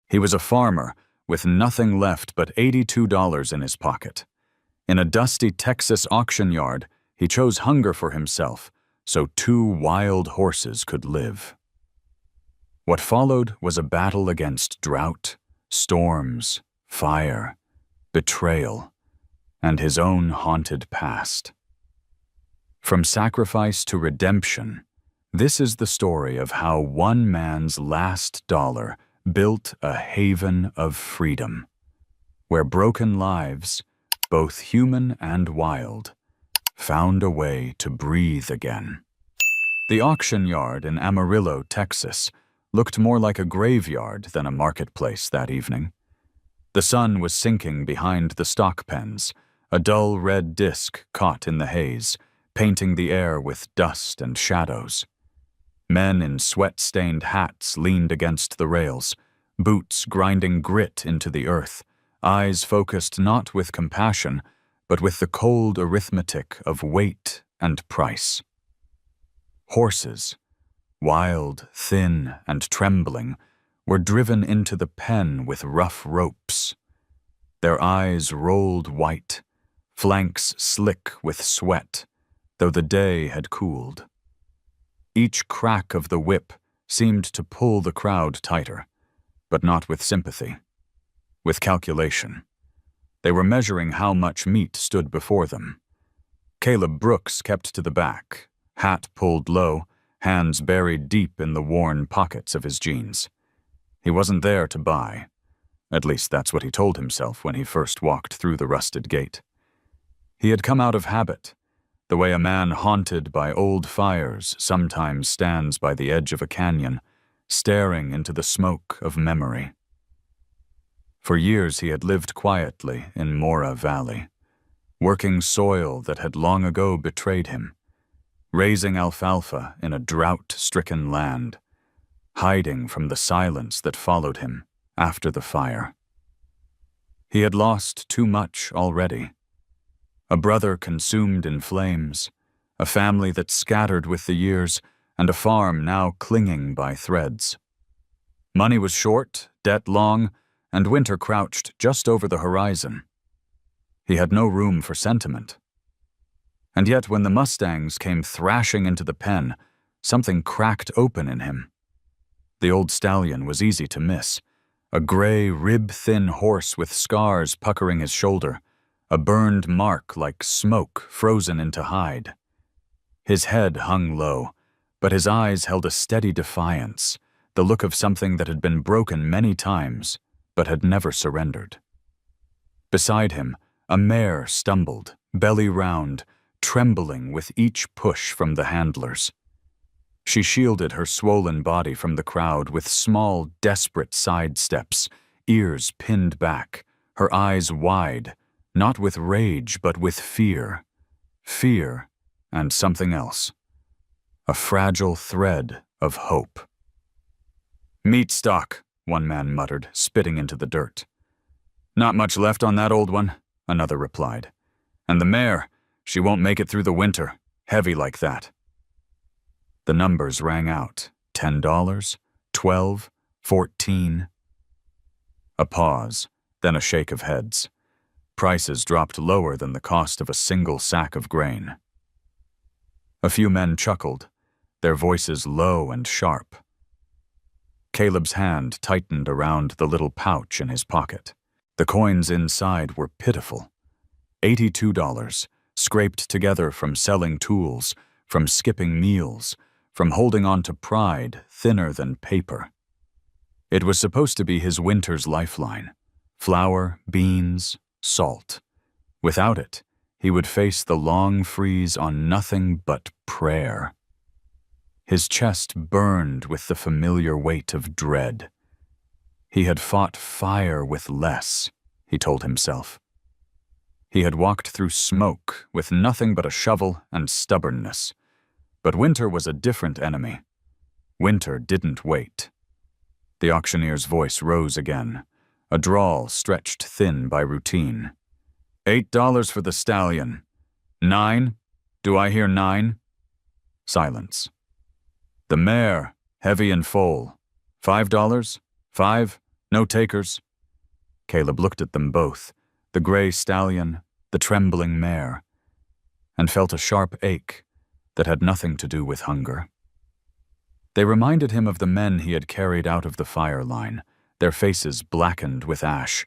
He was a farmer with nothing left but $82 in his pocket. In a dusty Texas auction yard, he chose hunger for himself so 2 wild horses could live. What followed was a battle against drought, storms, fire, betrayal, and his own haunted past. From sacrifice to redemption, this is the story of how one man's last dollar built a haven of freedom, where broken lives, both human and wild, found a way to breathe again. The auction yard in Amarillo, Texas, looked more like a graveyard than a marketplace that evening. The sun was sinking behind the stock pens, a dull red disk caught in the haze, painting the air with dust and shadows. Men in sweat-stained hats leaned against the rails, boots grinding grit into the earth, eyes focused not with compassion, but with the cold arithmetic of weight and price. Horses, wild, thin, and trembling, were driven into the pen with rough ropes. Their eyes rolled white, flanks slick with sweat, though the day had cooled. Each crack of the whip seemed to pull the crowd tighter, but not with sympathy, with calculation. They were measuring how much meat stood before them. Caleb Brooks kept to the back, hat pulled low, hands buried deep in the worn pockets of his jeans. He wasn't there to buy. At least that's what he told himself when he first walked through the rusted gate. He had come out of habit, the way a man haunted by old fires sometimes stands by the edge of a canyon, staring into the smoke of memory. For years he had lived quietly in Mora Valley, working soil that had long ago betrayed him, raising alfalfa in a drought-stricken land, hiding from the silence that followed him after the fire. He had lost too much already. A brother consumed in flames, a family that scattered with the years, and a farm now clinging by threads. Money was short, debt long, and winter crouched just over the horizon. He had no room for sentiment. And yet when the Mustangs came thrashing into the pen, something cracked open in him. The old stallion was easy to miss, a gray, rib-thin horse with scars puckering his shoulder, a burned mark like smoke frozen into hide. His head hung low, but his eyes held a steady defiance, the look of something that had been broken many times, but had never surrendered. Beside him, a mare stumbled, belly round, trembling with each push from the handlers. She shielded her swollen body from the crowd with small, desperate side steps, ears pinned back, her eyes wide, not with rage but with fear. Fear and something else. A fragile thread of hope. "Meat stock," one man muttered, spitting into the dirt. "Not much left on that old one," another replied. "And the mare, she won't make it through the winter, heavy like that." The numbers rang out, $10, $12, $14. A pause, then a shake of heads. Prices dropped lower than the cost of a single sack of grain. A few men chuckled, their voices low and sharp. Caleb's hand tightened around the little pouch in his pocket. The coins inside were pitiful. $82, scraped together from selling tools, from skipping meals, from holding on to pride thinner than paper. It was supposed to be his winter's lifeline: flour, beans, salt. Without it, he would face the long freeze on nothing but prayer. His chest burned with the familiar weight of dread. He had fought fire with less, he told himself. He had walked through smoke with nothing but a shovel and stubbornness. But winter was a different enemy. Winter didn't wait. The auctioneer's voice rose again, a drawl stretched thin by routine. $8 for the stallion. 9? Do I hear 9? Silence. The mare, heavy and foal. $5? 5? No takers?" Caleb looked at them both, the gray stallion, the trembling mare, and felt a sharp ache that had nothing to do with hunger. They reminded him of the men he had carried out of the fire line, their faces blackened with ash,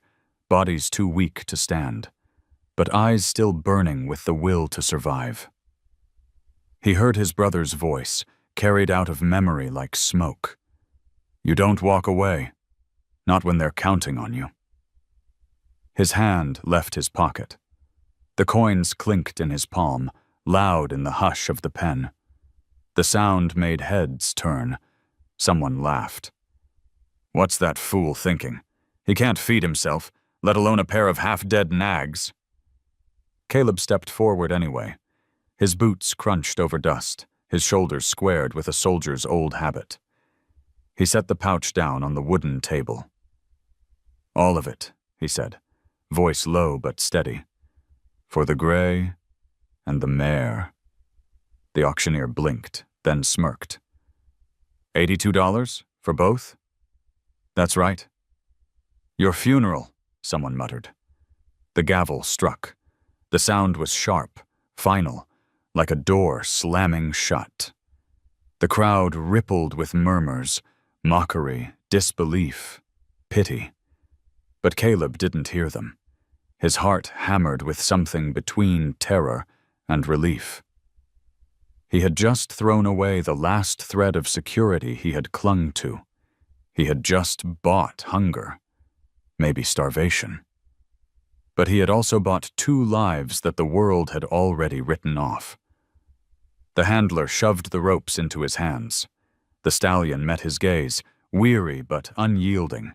bodies too weak to stand, but eyes still burning with the will to survive. He heard his brother's voice, carried out of memory like smoke. "You don't walk away, not when they're counting on you." His hand left his pocket. The coins clinked in his palm, loud in the hush of the pen. The sound made heads turn. Someone laughed. "What's that fool thinking? He can't feed himself, let alone a pair of half-dead nags." Caleb stepped forward anyway. His boots crunched over dust, his shoulders squared with a soldier's old habit. He set the pouch down on the wooden table. "All of it," he said, voice low but steady. "For the gray and the mare." The auctioneer blinked, then smirked. $82 for both? "That's right." "Your funeral," someone muttered. The gavel struck. The sound was sharp, final, like a door slamming shut. The crowd rippled with murmurs, mockery, disbelief, pity. But Caleb didn't hear them. His heart hammered with something between terror and relief. He had just thrown away the last thread of security he had clung to. He had just bought hunger, maybe starvation. But he had also bought 2 lives that the world had already written off. The handler shoved the ropes into his hands. The stallion met his gaze, weary but unyielding.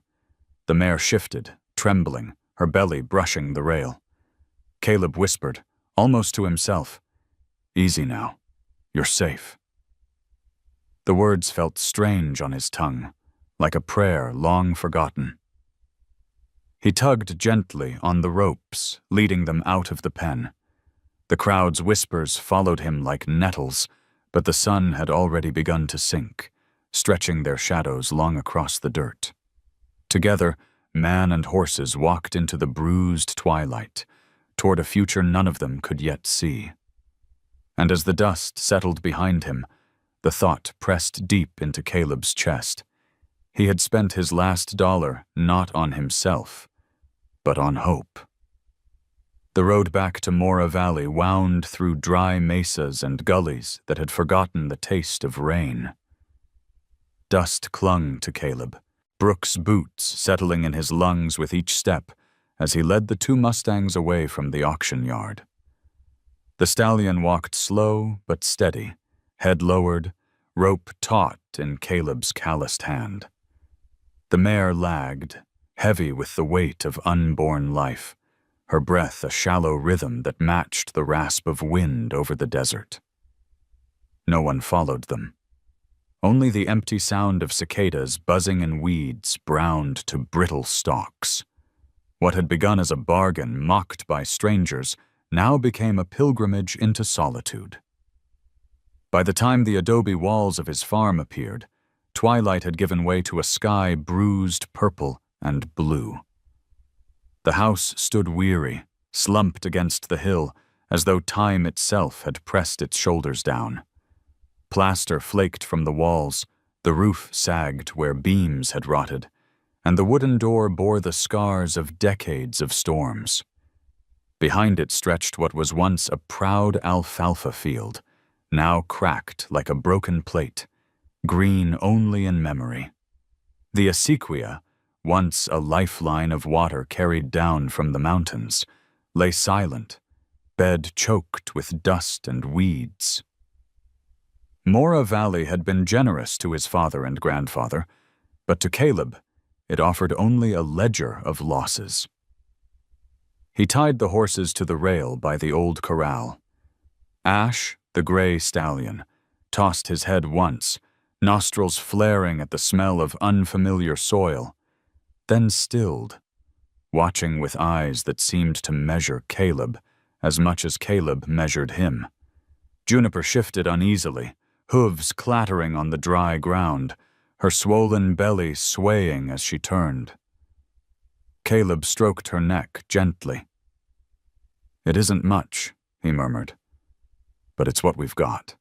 The mare shifted, trembling, her belly brushing the rail. Caleb whispered, almost to himself, "Easy now. You're safe." The words felt strange on his tongue, like a prayer long forgotten. He tugged gently on the ropes, leading them out of the pen. The crowd's whispers followed him like nettles, but the sun had already begun to sink, stretching their shadows long across the dirt. Together, man and horses walked into the bruised twilight, toward a future none of them could yet see. And as the dust settled behind him, the thought pressed deep into Caleb's chest. He had spent his last dollar not on himself, but on hope. The road back to Mora Valley wound through dry mesas and gullies that had forgotten the taste of rain. Dust clung to Caleb, Brooks' boots settling in his lungs with each step as he led the 2 Mustangs away from the auction yard. The stallion walked slow but steady, head lowered, rope taut in Caleb's calloused hand. The mare lagged, heavy with the weight of unborn life, her breath a shallow rhythm that matched the rasp of wind over the desert. No one followed them. Only the empty sound of cicadas buzzing in weeds browned to brittle stalks. What had begun as a bargain mocked by strangers now became a pilgrimage into solitude. By the time the adobe walls of his farm appeared, twilight had given way to a sky bruised purple and blue. The house stood weary, slumped against the hill, as though time itself had pressed its shoulders down. Plaster flaked from the walls, the roof sagged where beams had rotted, and the wooden door bore the scars of decades of storms. Behind it stretched what was once a proud alfalfa field, now cracked like a broken plate, green only in memory. The acequia, once a lifeline of water carried down from the mountains, lay silent, bed choked with dust and weeds. Mora Valley had been generous to his father and grandfather, but to Caleb, it offered only a ledger of losses. He tied the horses to the rail by the old corral. Ash, the gray stallion, tossed his head once, nostrils flaring at the smell of unfamiliar soil, then stilled, watching with eyes that seemed to measure Caleb as much as Caleb measured him. Juniper shifted uneasily, hooves clattering on the dry ground, her swollen belly swaying as she turned. Caleb stroked her neck gently. "It isn't much," he murmured, "but it's what we've got."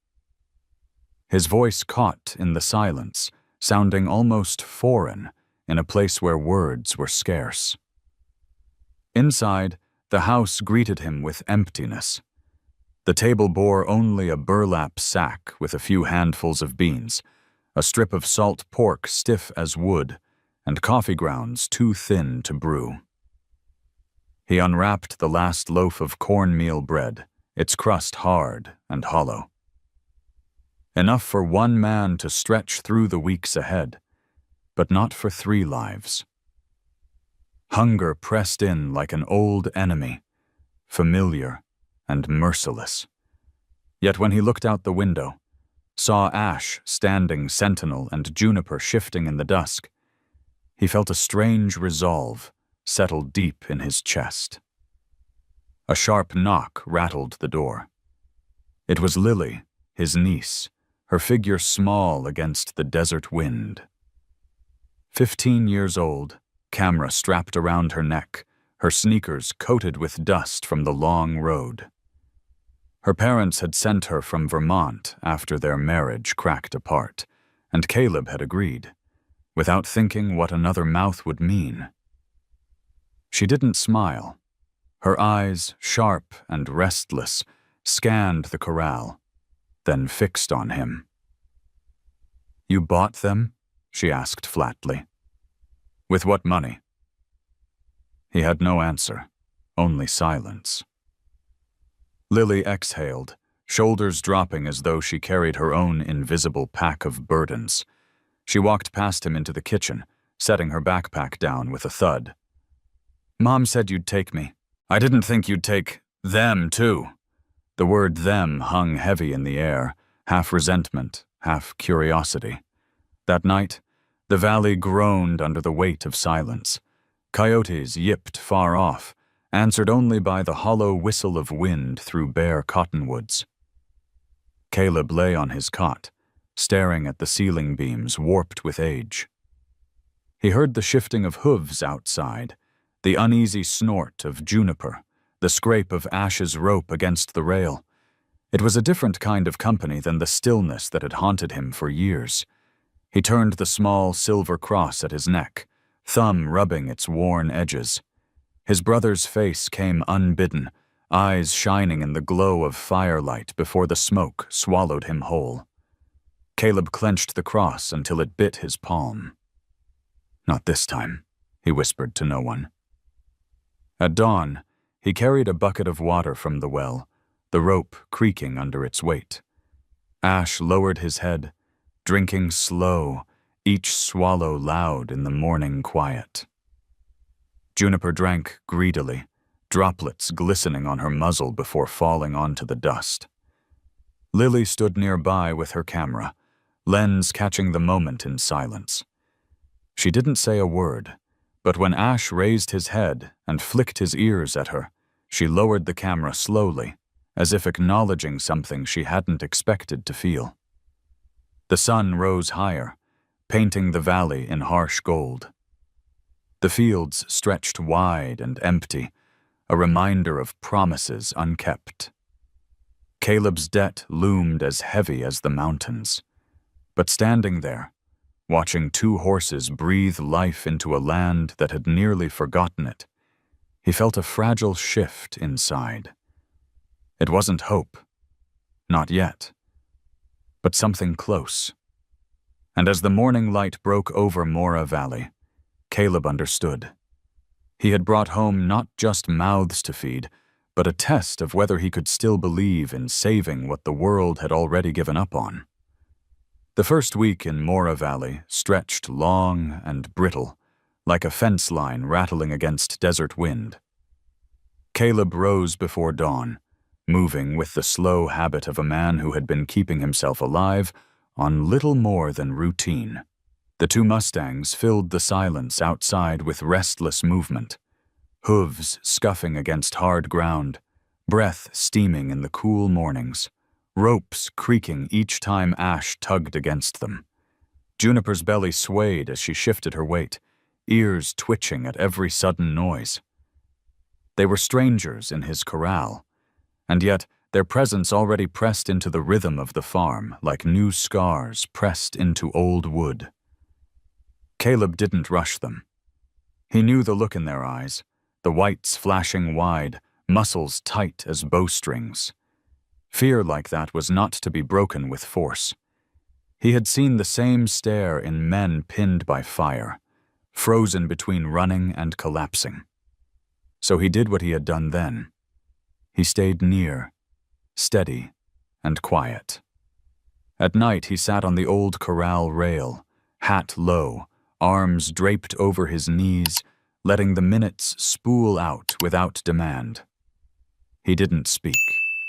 His voice caught in the silence, sounding almost foreign in a place where words were scarce. Inside, the house greeted him with emptiness. The table bore only a burlap sack with a few handfuls of beans, a strip of salt pork stiff as wood, and coffee grounds too thin to brew. He unwrapped the last loaf of cornmeal bread, its crust hard and hollow. Enough for one man to stretch through the weeks ahead, but not for 3 lives. Hunger pressed in like an old enemy, familiar and merciless. Yet when he looked out the window, saw ash standing sentinel and juniper shifting in the dusk, he felt a strange resolve settle deep in his chest. A sharp knock rattled the door. It was Lily, his niece, her figure small against the desert wind. 15 years old, camera strapped around her neck, her sneakers coated with dust from the long road. Her parents had sent her from Vermont after their marriage cracked apart, and Caleb had agreed, without thinking what another mouth would mean. She didn't smile. Her eyes, sharp and restless, scanned the corral, then fixed on him. "You bought them?" she asked flatly. "With what money?" He had no answer, only silence. Lily exhaled, shoulders dropping as though she carried her own invisible pack of burdens. She walked past him into the kitchen, setting her backpack down with a thud. "Mom said you'd take me. I didn't think you'd take them, too." The word "them" hung heavy in the air, half resentment, half curiosity. That night, the valley groaned under the weight of silence. Coyotes yipped far off, answered only by the hollow whistle of wind through bare cottonwoods. Caleb lay on his cot, staring at the ceiling beams warped with age. He heard the shifting of hooves outside, the uneasy snort of juniper, the scrape of Ash's rope against the rail. It was a different kind of company than the stillness that had haunted him for years. He turned the small silver cross at his neck, thumb rubbing its worn edges. His brother's face came unbidden, eyes shining in the glow of firelight before the smoke swallowed him whole. Caleb clenched the cross until it bit his palm. "Not this time," he whispered to no one. At dawn, he carried a bucket of water from the well, the rope creaking under its weight. Ash lowered his head, drinking slow, each swallow loud in the morning quiet. Juniper drank greedily, droplets glistening on her muzzle before falling onto the dust. Lily stood nearby with her camera, lens catching the moment in silence. She didn't say a word, but when Ash raised his head and flicked his ears at her, she lowered the camera slowly, as if acknowledging something she hadn't expected to feel. The sun rose higher, painting the valley in harsh gold. The fields stretched wide and empty, a reminder of promises unkept. Caleb's debt loomed as heavy as the mountains. But standing there, watching 2 horses breathe life into a land that had nearly forgotten it, he felt a fragile shift inside. It wasn't hope. Not yet. But something close. And as the morning light broke over Mora Valley, Caleb understood. He had brought home not just mouths to feed, but a test of whether he could still believe in saving what the world had already given up on. The first week in Mora Valley stretched long and brittle, like a fence line rattling against desert wind. Caleb rose before dawn, moving with the slow habit of a man who had been keeping himself alive on little more than routine. The 2 Mustangs filled the silence outside with restless movement, hooves scuffing against hard ground, breath steaming in the cool mornings, ropes creaking each time Ash tugged against them. Juniper's belly swayed as she shifted her weight, ears twitching at every sudden noise. They were strangers in his corral, and yet their presence already pressed into the rhythm of the farm like new scars pressed into old wood. Caleb didn't rush them. He knew the look in their eyes, the whites flashing wide, muscles tight as bowstrings. Fear like that was not to be broken with force. He had seen the same stare in men pinned by fire, frozen between running and collapsing. So he did what he had done then. He stayed near, steady and quiet. At night he sat on the old corral rail, hat low, arms draped over his knees, letting the minutes spool out without demand. He didn't speak.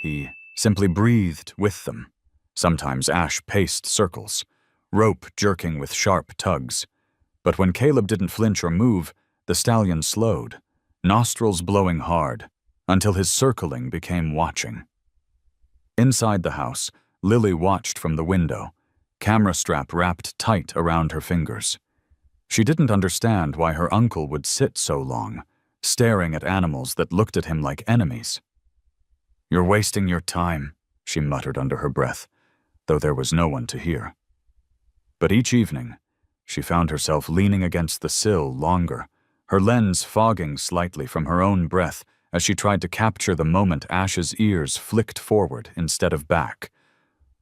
He simply breathed with them. Sometimes Ash paced circles, rope jerking with sharp tugs. But when Caleb didn't flinch or move, the stallion slowed, nostrils blowing hard, until his circling became watching. Inside the house, Lily watched from the window, camera strap wrapped tight around her fingers. She didn't understand why her uncle would sit so long, staring at animals that looked at him like enemies. "You're wasting your time," she muttered under her breath, though there was no one to hear. But each evening, she found herself leaning against the sill longer, her lens fogging slightly from her own breath as she tried to capture the moment Ash's ears flicked forward instead of back,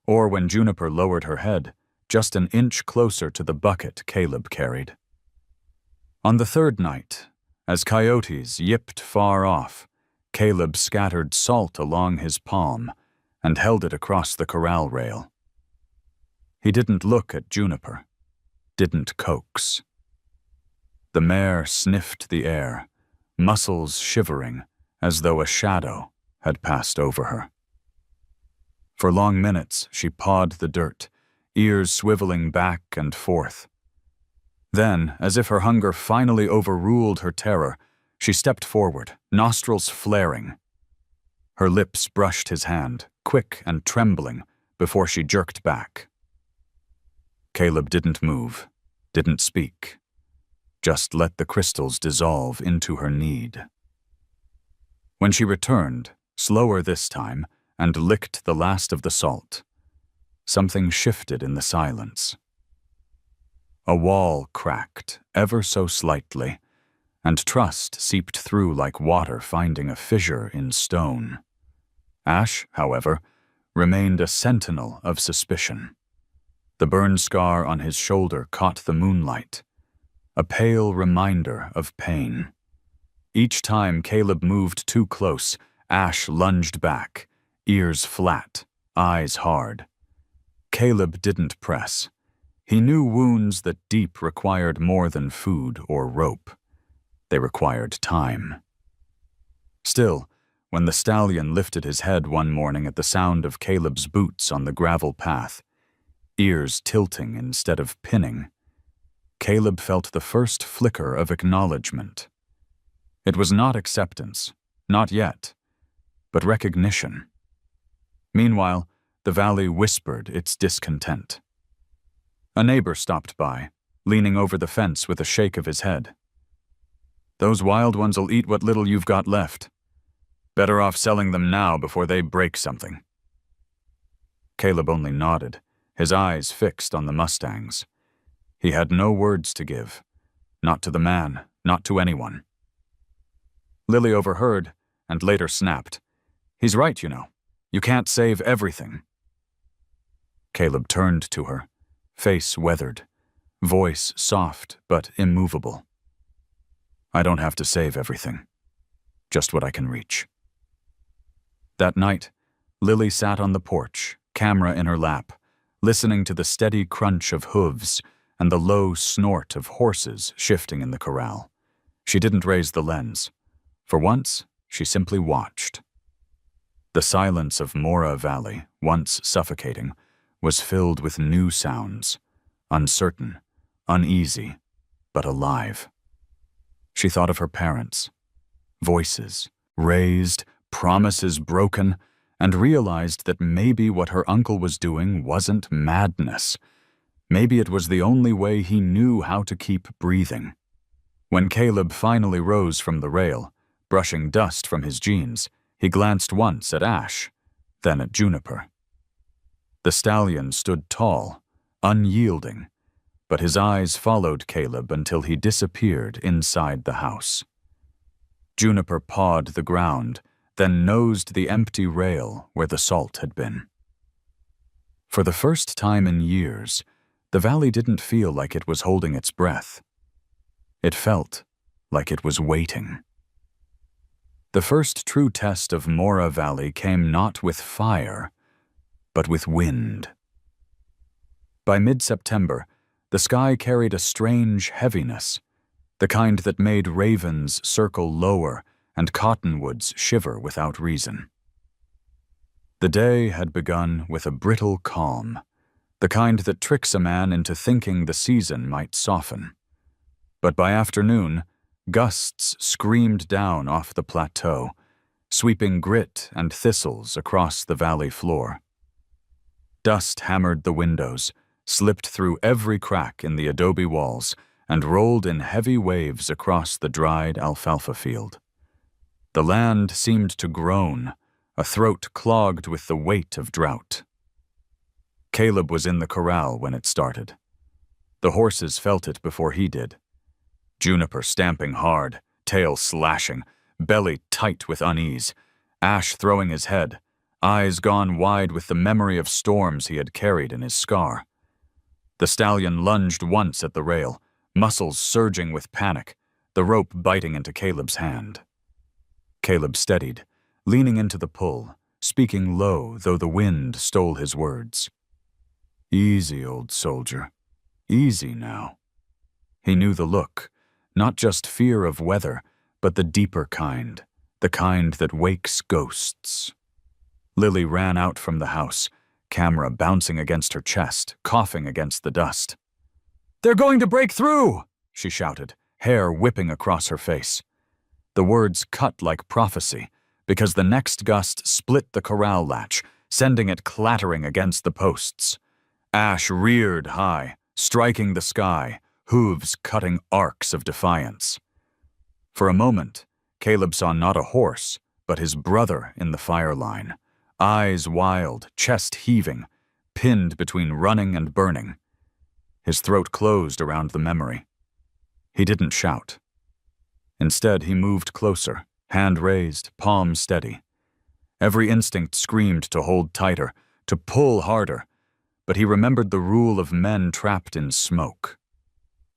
or when Juniper lowered her head, just an inch closer to the bucket Caleb carried. On the third night, as coyotes yipped far off, Caleb scattered salt along his palm and held it across the corral rail. He didn't look at Juniper, didn't coax. The mare sniffed the air, muscles shivering as though a shadow had passed over her. For long minutes she pawed the dirt, ears swiveling back and forth. Then, as if her hunger finally overruled her terror, she stepped forward, nostrils flaring. Her lips brushed his hand, quick and trembling, before she jerked back. Caleb didn't move, didn't speak, just let the crystals dissolve into her need. When she returned, slower this time, and licked the last of the salt, something shifted in the silence. A wall cracked, ever so slightly, and trust seeped through like water finding a fissure in stone. Ash, however, remained a sentinel of suspicion. The burn scar on his shoulder caught the moonlight, a pale reminder of pain. Each time Caleb moved too close, Ash lunged back, ears flat, eyes hard. Caleb didn't press. He knew wounds that deep required more than food or rope. They required time. Still, when the stallion lifted his head one morning at the sound of Caleb's boots on the gravel path, ears tilting instead of pinning, Caleb felt the first flicker of acknowledgement. It was not acceptance, not yet, but recognition. Meanwhile, the valley whispered its discontent. A neighbor stopped by, leaning over the fence with a shake of his head. "Those wild ones'll eat what little you've got left. Better off selling them now before they break something." Caleb only nodded, his eyes fixed on the mustangs. He had no words to give, not to the man, not to anyone. Lily overheard, and later snapped, "He's right, you know. You can't save everything." Caleb turned to her, face weathered, voice soft but immovable. "I don't have to save everything, just what I can reach." That night, Lily sat on the porch, camera in her lap, listening to the steady crunch of hooves and the low snort of horses shifting in the corral. She didn't raise the lens. For once, she simply watched. The silence of Mora Valley, once suffocating, was filled with new sounds, uncertain, uneasy, but alive. She thought of her parents, voices raised, promises broken, and realized that maybe what her uncle was doing wasn't madness. Maybe it was the only way he knew how to keep breathing. When Caleb finally rose from the rail, brushing dust from his jeans, he glanced once at Ash, then at Juniper. The stallion stood tall, unyielding, but his eyes followed Caleb until he disappeared inside the house. Juniper pawed the ground, then nosed the empty rail where the salt had been. For the first time in years, the valley didn't feel like it was holding its breath. It felt like it was waiting. The first true test of Mora Valley came not with fire, but with wind. By mid-September, the sky carried a strange heaviness, the kind that made ravens circle lower and cottonwoods shiver without reason. The day had begun with a brittle calm, the kind that tricks a man into thinking the season might soften. But by afternoon, gusts screamed down off the plateau, sweeping grit and thistles across the valley floor. Dust hammered the windows, slipped through every crack in the adobe walls, and rolled in heavy waves across the dried alfalfa field. The land seemed to groan, a throat clogged with the weight of drought. Caleb was in the corral when it started. The horses felt it before he did. Juniper stamping hard, tail slashing, belly tight with unease, Ash throwing his head, eyes gone wide with the memory of storms he had carried in his scar. The stallion lunged once at the rail, muscles surging with panic, the rope biting into Caleb's hand. Caleb steadied, leaning into the pull, speaking low though the wind stole his words. "Easy, old soldier. Easy now." He knew the look, not just fear of weather, but the deeper kind, the kind that wakes ghosts. Lily ran out from the house, camera bouncing against her chest, coughing against the dust. "They're going to break through!" she shouted, hair whipping across her face. The words cut like prophecy, because the next gust split the corral latch, sending it clattering against the posts. Ash reared high, striking the sky, hooves cutting arcs of defiance. For a moment, Caleb saw not a horse, but his brother in the fire line, eyes wild, chest heaving, pinned between running and burning. His throat closed around the memory. He didn't shout. Instead, he moved closer, hand raised, palm steady. Every instinct screamed to hold tighter, to pull harder, but he remembered the rule of men trapped in smoke.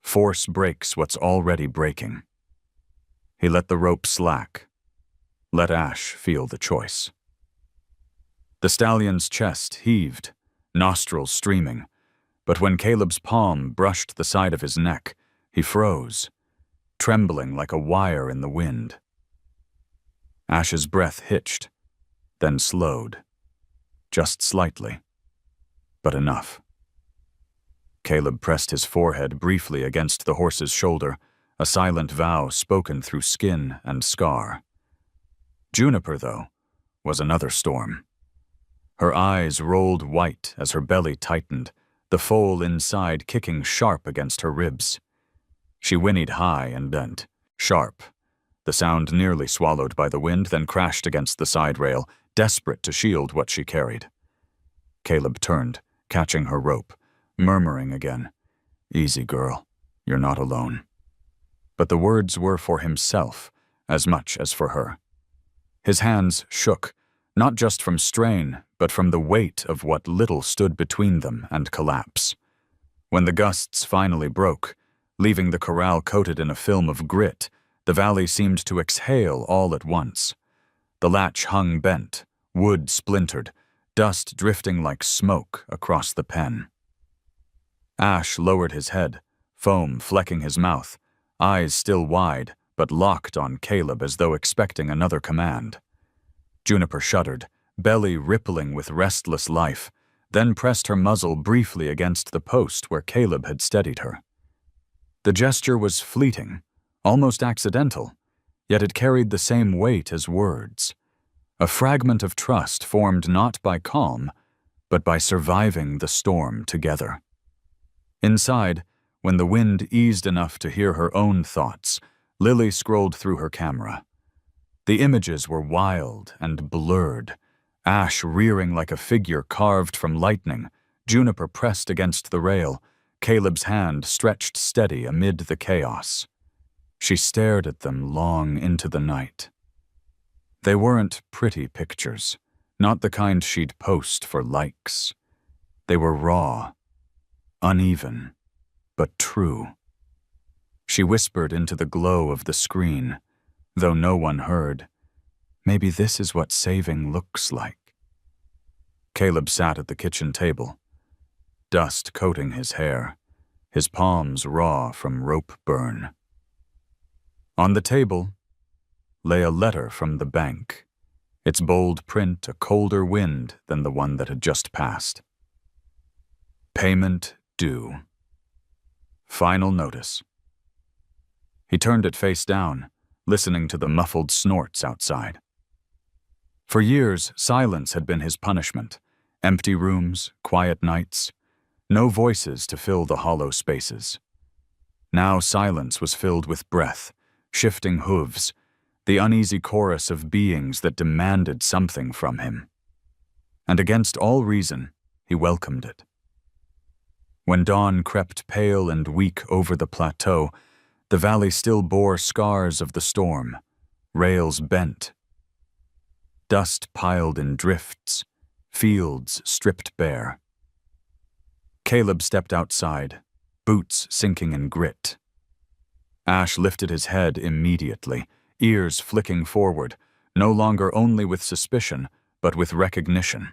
Force breaks what's already breaking. He let the rope slack. Let Ash feel the choice. The stallion's chest heaved, nostrils streaming, but when Caleb's palm brushed the side of his neck, he froze, trembling like a wire in the wind. Ash's breath hitched, then slowed, just slightly, but enough. Caleb pressed his forehead briefly against the horse's shoulder, a silent vow spoken through skin and scar. Juniper, though, was another storm. Her eyes rolled white as her belly tightened, the foal inside kicking sharp against her ribs. She whinnied high and bent, sharp, the sound nearly swallowed by the wind, then crashed against the side rail, desperate to shield what she carried. Caleb turned, catching her rope, murmuring again, "Easy, girl, you're not alone." But the words were for himself as much as for her. His hands shook, not just from strain, but from the weight of what little stood between them and collapse. When the gusts finally broke, leaving the corral coated in a film of grit, the valley seemed to exhale all at once. The latch hung bent, wood splintered, dust drifting like smoke across the pen. Ash lowered his head, foam flecking his mouth, eyes still wide, but locked on Caleb as though expecting another command. Juniper shuddered, belly rippling with restless life, then pressed her muzzle briefly against the post where Caleb had steadied her. The gesture was fleeting, almost accidental, yet it carried the same weight as words. A fragment of trust formed not by calm, but by surviving the storm together. Inside, when the wind eased enough to hear her own thoughts, Lily scrolled through her camera. The images were wild and blurred, Ash rearing like a figure carved from lightning, Juniper pressed against the rail, Caleb's hand stretched steady amid the chaos. She stared at them long into the night. They weren't pretty pictures, not the kind she'd post for likes. They were raw, uneven, but true. She whispered into the glow of the screen, though no one heard. Maybe this is what saving looks like. Caleb sat at the kitchen table, dust coating his hair, his palms raw from rope burn. On the table lay a letter from the bank, its bold print a colder wind than the one that had just passed. Payment due. Final notice. He turned it face down, listening to the muffled snorts outside. For years, silence had been his punishment. Empty rooms, quiet nights, no voices to fill the hollow spaces. Now silence was filled with breath, shifting hooves, the uneasy chorus of beings that demanded something from him. And against all reason, he welcomed it. When dawn crept pale and weak over the plateau, the valley still bore scars of the storm, rails bent, dust piled in drifts, fields stripped bare. Caleb stepped outside, boots sinking in grit. Ash lifted his head immediately, ears flicking forward, no longer only with suspicion, but with recognition.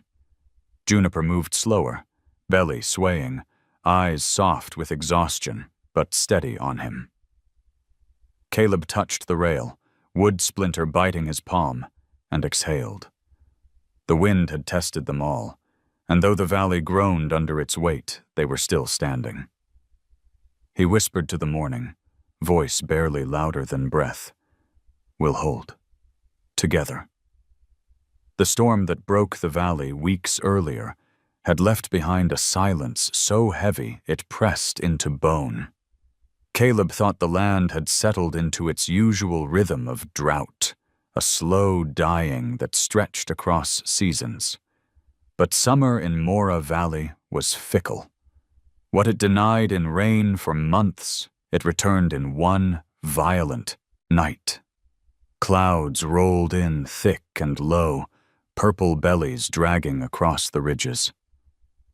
Juniper moved slower, belly swaying, eyes soft with exhaustion, but steady on him. Caleb touched the rail, wood splinter biting his palm, and exhaled. The wind had tested them all, and though the valley groaned under its weight, they were still standing. He whispered to the morning, voice barely louder than breath, "We'll hold. Together." The storm that broke the valley weeks earlier had left behind a silence so heavy it pressed into bone. Caleb thought the land had settled into its usual rhythm of drought, a slow dying that stretched across seasons. But summer in Mora Valley was fickle. What it denied in rain for months, it returned in one violent night. Clouds rolled in thick and low, purple bellies dragging across the ridges.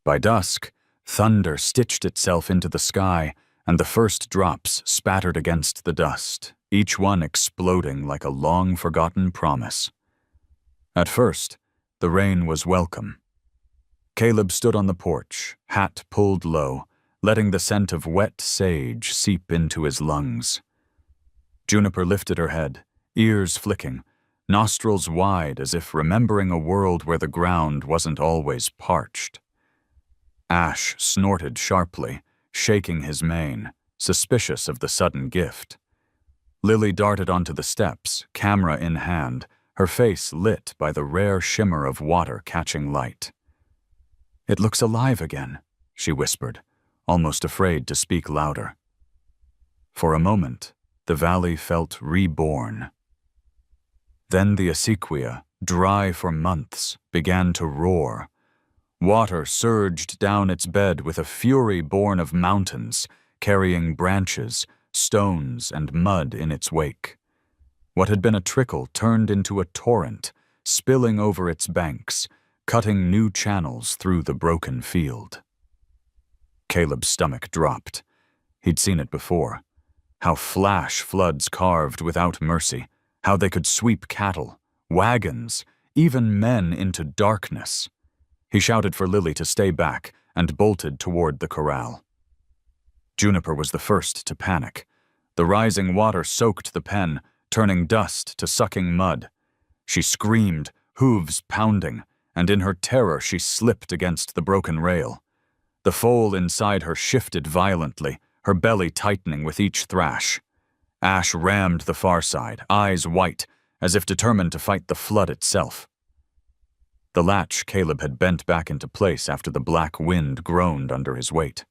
By dusk, thunder stitched itself into the sky, and the first drops spattered against the dust, each one exploding like a long-forgotten promise. At first, the rain was welcome. Caleb stood on the porch, hat pulled low, letting the scent of wet sage seep into his lungs. Juniper lifted her head, ears flicking, nostrils wide as if remembering a world where the ground wasn't always parched. Ash snorted sharply, shaking his mane, suspicious of the sudden gift. Lily darted onto the steps, camera in hand, her face lit by the rare shimmer of water catching light. "It looks alive again," she whispered, almost afraid to speak louder. For a moment, the valley felt reborn. Then the acequia, dry for months, began to roar. Water surged down its bed with a fury born of mountains, carrying branches, stones, and mud in its wake. What had been a trickle turned into a torrent, spilling over its banks, cutting new channels through the broken field. Caleb's stomach dropped. He'd seen it before. How flash floods carved without mercy, how they could sweep cattle, wagons, even men into darkness. He shouted for Lily to stay back and bolted toward the corral. Juniper was the first to panic. The rising water soaked the pen, turning dust to sucking mud. She screamed, hooves pounding, and in her terror she slipped against the broken rail. The foal inside her shifted violently, her belly tightening with each thrash. Ash rammed the far side, eyes white, as if determined to fight the flood itself. The latch Caleb had bent back into place after the black wind groaned under his weight.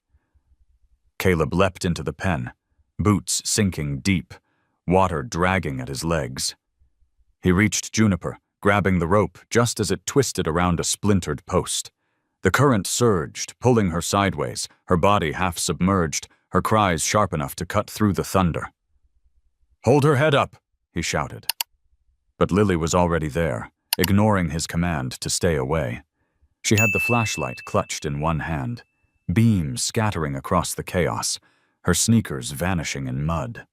Caleb leapt into the pen, boots sinking deep, water dragging at his legs. He reached Juniper, grabbing the rope just as it twisted around a splintered post. The current surged, pulling her sideways, her body half submerged, her cries sharp enough to cut through the thunder. "Hold her head up," he shouted. But Lily was already there, ignoring his command to stay away. She had the flashlight clutched in one hand, beams scattering across the chaos, her sneakers vanishing in mud.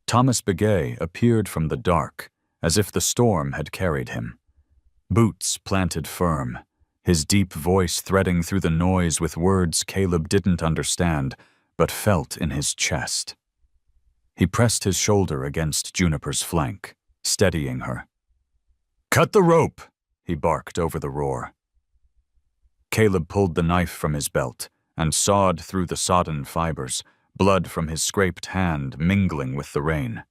Thomas Begay appeared from the dark, as if the storm had carried him. Boots planted firm, his deep voice threading through the noise with words Caleb didn't understand, but felt in his chest. He pressed his shoulder against Juniper's flank, steadying her. "Cut the rope," he barked over the roar. Caleb pulled the knife from his belt and sawed through the sodden fibers, blood from his scraped hand mingling with the rain.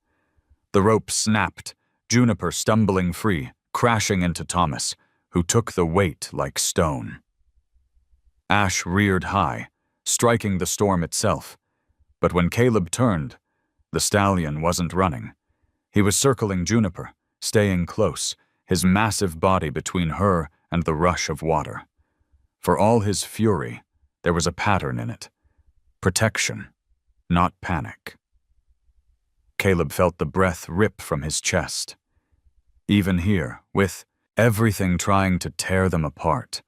The rope snapped, Juniper stumbling free, crashing into Thomas, who took the weight like stone. Ash reared high, striking the storm itself, but when Caleb turned, the stallion wasn't running. He was circling Juniper, staying close, his massive body between her and the rush of water. For all his fury, there was a pattern in it. Protection, not panic. Caleb felt the breath rip from his chest. Even here, with everything trying to tear them apart,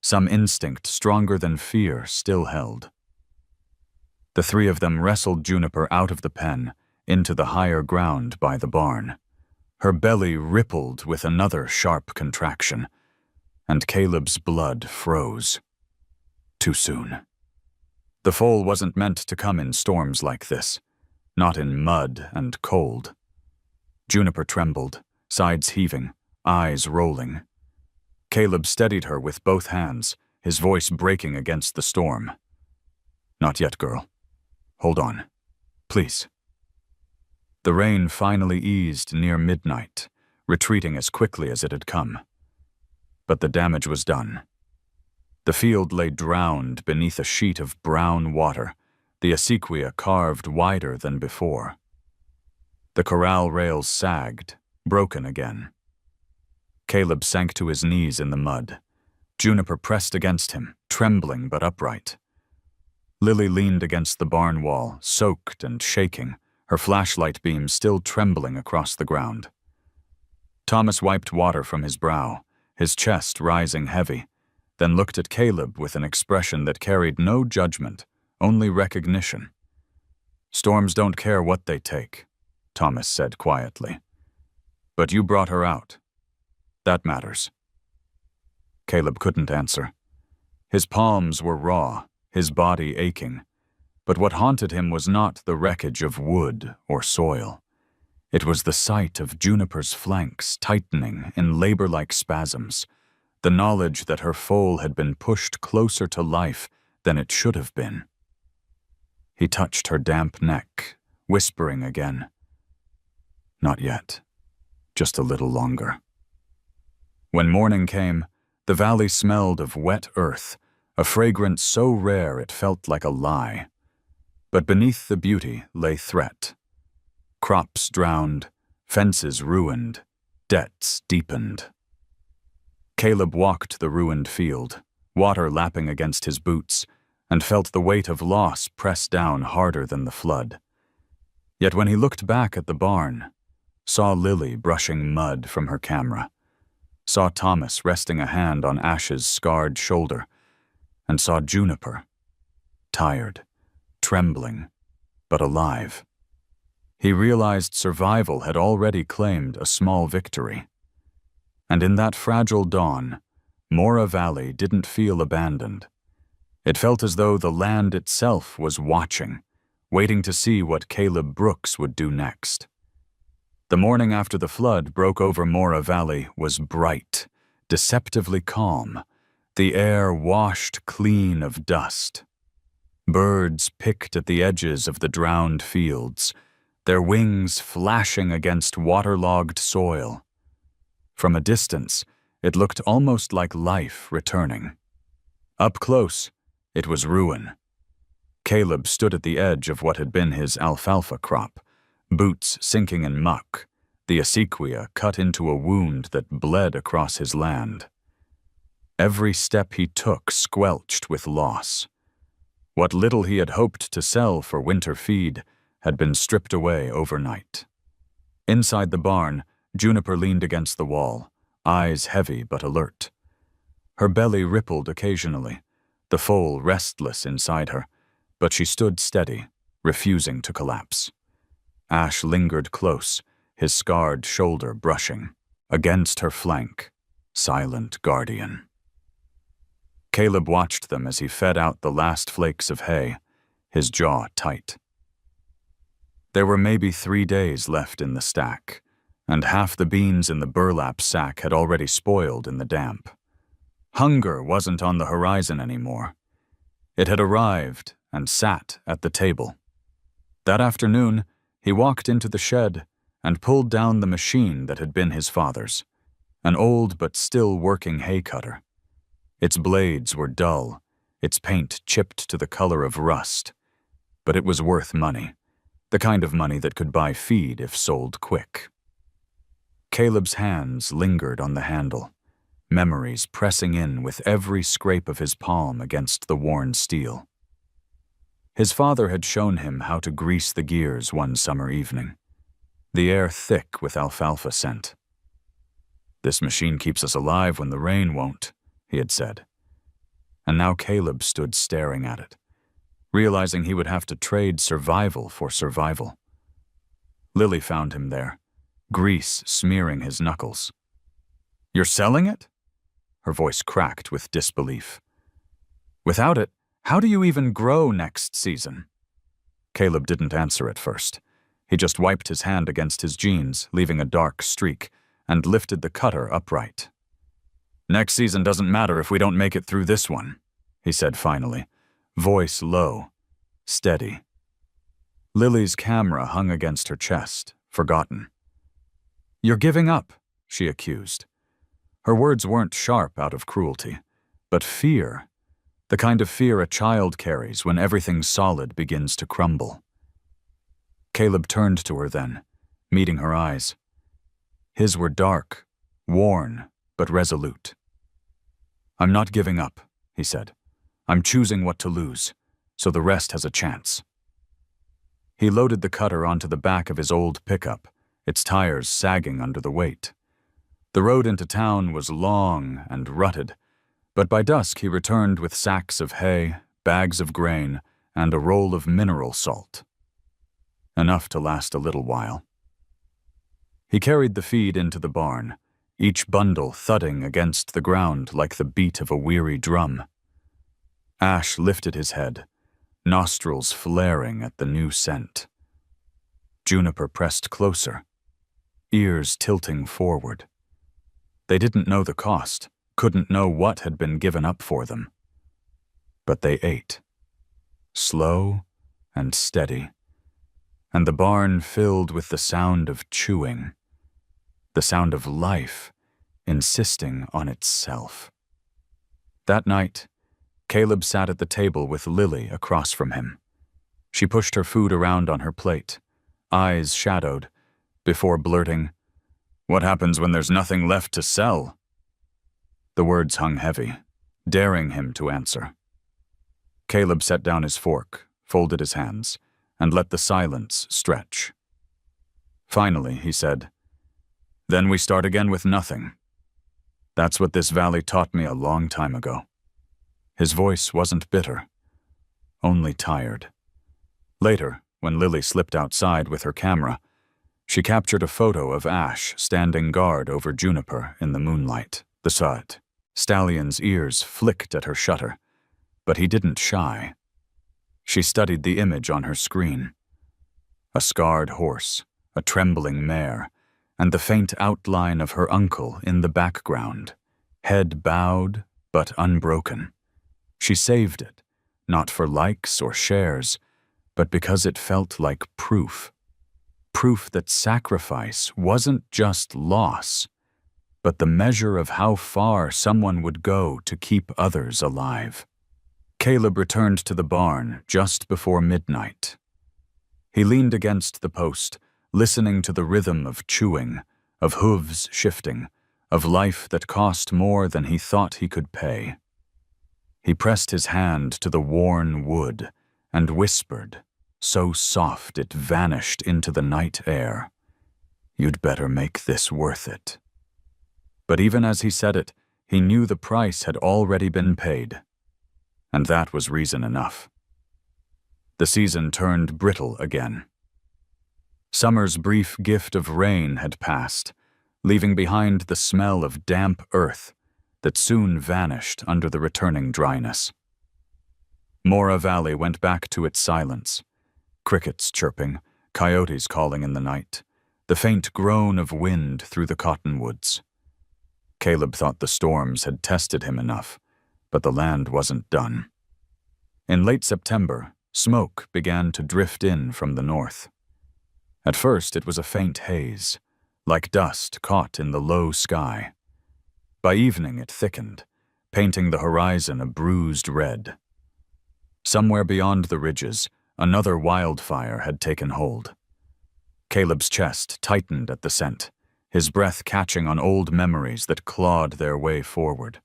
some instinct stronger than fear still held. The three of them wrestled Juniper out of the pen, into the higher ground by the barn. Her belly rippled with another sharp contraction, and Caleb's blood froze. Too soon. The foal wasn't meant to come in storms like this, not in mud and cold. Juniper trembled, sides heaving, eyes rolling. Caleb steadied her with both hands, his voice breaking against the storm. "Not yet, girl. Hold on. Please." The rain finally eased near midnight, retreating as quickly as it had come. But the damage was done. The field lay drowned beneath a sheet of brown water, the acequia carved wider than before. The corral rails sagged, broken again. Caleb sank to his knees in the mud. Juniper pressed against him, trembling but upright. Lily leaned against the barn wall, soaked and shaking, her flashlight beam still trembling across the ground. Thomas wiped water from his brow, his chest rising heavy, then looked at Caleb with an expression that carried no judgment, only recognition. "Storms don't care what they take," Thomas said quietly. "But you brought her out. That matters." Caleb couldn't answer. His palms were raw, his body aching, but what haunted him was not the wreckage of wood or soil. It was the sight of Juniper's flanks tightening in labor-like spasms, the knowledge that her foal had been pushed closer to life than it should have been. He touched her damp neck, whispering again, "Not yet, just a little longer." When morning came, the valley smelled of wet earth, a fragrance so rare it felt like a lie. But beneath the beauty lay threat. Crops drowned, fences ruined, debts deepened. Caleb walked the ruined field, water lapping against his boots, and felt the weight of loss press down harder than the flood. Yet when he looked back at the barn, saw Lily brushing mud from her camera, saw Thomas resting a hand on Ash's scarred shoulder, and saw Juniper, tired, trembling, but alive, he realized survival had already claimed a small victory. And in that fragile dawn, Mora Valley didn't feel abandoned. It felt as though the land itself was watching, waiting to see what Caleb Brooks would do next. The morning after the flood broke over Mora Valley was bright, deceptively calm, the air washed clean of dust. Birds picked at the edges of the drowned fields, their wings flashing against waterlogged soil. From a distance, it looked almost like life returning. Up close, it was ruin. Caleb stood at the edge of what had been his alfalfa crop, boots sinking in muck, the acequia cut into a wound that bled across his land. Every step he took squelched with loss. What little he had hoped to sell for winter feed had been stripped away overnight. Inside the barn, Juniper leaned against the wall, eyes heavy but alert. Her belly rippled occasionally, the foal restless inside her, but she stood steady, refusing to collapse. Ash lingered close, his scarred shoulder brushing. Against her flank, silent guardian. Caleb watched them as he fed out the last flakes of hay, his jaw tight. There were maybe 3 days left in the stack, and half the beans in the burlap sack had already spoiled in the damp. Hunger wasn't on the horizon anymore. It had arrived and sat at the table. That afternoon, he walked into the shed and pulled down the machine that had been his father's, an old but still working hay cutter. Its blades were dull, its paint chipped to the color of rust, but it was worth money, the kind of money that could buy feed if sold quick. Caleb's hands lingered on the handle, memories pressing in with every scrape of his palm against the worn steel. His father had shown him how to grease the gears one summer evening, the air thick with alfalfa scent. "This machine keeps us alive when the rain won't," he had said. And now Caleb stood staring at it, realizing he would have to trade survival for survival. Lily found him there, grease smearing his knuckles. "You're selling it?" Her voice cracked with disbelief. "Without it, how do you even grow next season?" Caleb didn't answer at first. He just wiped his hand against his jeans, leaving a dark streak, and lifted the cutter upright. "Next season doesn't matter if we don't make it through this one," he said finally, voice low, steady. Lily's camera hung against her chest, forgotten. "You're giving up," she accused. Her words weren't sharp out of cruelty, but fear, the kind of fear a child carries when everything solid begins to crumble. Caleb turned to her then, meeting her eyes. His were dark, worn, but resolute. "I'm not giving up," he said. "I'm choosing what to lose, so the rest has a chance." He loaded the cutter onto the back of his old pickup, its tires sagging under the weight. The road into town was long and rutted, but by dusk he returned with sacks of hay, bags of grain, and a roll of mineral salt. Enough to last a little while. He carried the feed into the barn, each bundle thudding against the ground like the beat of a weary drum. Ash lifted his head, nostrils flaring at the new scent. Juniper pressed closer, ears tilting forward. They didn't know the cost, couldn't know what had been given up for them. But they ate, slow and steady, and the barn filled with the sound of chewing, the sound of life insisting on itself. That night, Caleb sat at the table with Lily across from him. She pushed her food around on her plate, eyes shadowed, before blurting, "What happens when there's nothing left to sell?" The words hung heavy, daring him to answer. Caleb set down his fork, folded his hands, and let the silence stretch. Finally, he said, "Then we start again with nothing. That's what this valley taught me a long time ago." His voice wasn't bitter, only tired. Later, when Lily slipped outside with her camera, she captured a photo of Ash standing guard over Juniper in the moonlight. The stallion's ears flicked at her shutter, but he didn't shy. She studied the image on her screen. A scarred horse, a trembling mare, and the faint outline of her uncle in the background, head bowed but unbroken. She saved it, not for likes or shares, but because it felt like proof. Proof that sacrifice wasn't just loss, but the measure of how far someone would go to keep others alive. Caleb returned to the barn just before midnight. He leaned against the post, listening to the rhythm of chewing, of hooves shifting, of life that cost more than he thought he could pay. He pressed his hand to the worn wood and whispered, so soft it vanished into the night air, "You'd better make this worth it." But even as he said it, he knew the price had already been paid. And that was reason enough. The season turned brittle again. Summer's brief gift of rain had passed, leaving behind the smell of damp earth that soon vanished under the returning dryness. Mora Valley went back to its silence. Crickets chirping, coyotes calling in the night, the faint groan of wind through the cottonwoods. Caleb thought the storms had tested him enough, but the land wasn't done. In late September, smoke began to drift in from the north. At first it was a faint haze, like dust caught in the low sky. By evening it thickened, painting the horizon a bruised red. Somewhere beyond the ridges, another wildfire had taken hold. Caleb's chest tightened at the scent, his breath catching on old memories that clawed their way forward.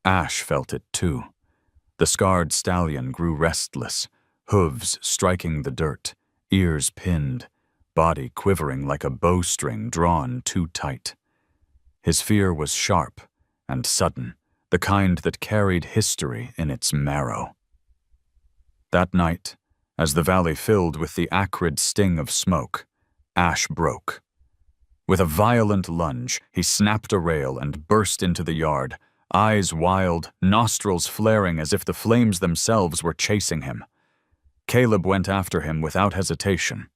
Ash felt it too. The scarred stallion grew restless, hooves striking the dirt, ears pinned, body quivering like a bowstring drawn too tight. His fear was sharp and sudden, the kind that carried history in its marrow. That night, as the valley filled with the acrid sting of smoke, Ash broke. With a violent lunge, he snapped a rail and burst into the yard, eyes wild, nostrils flaring as if the flames themselves were chasing him. Caleb went after him without hesitation.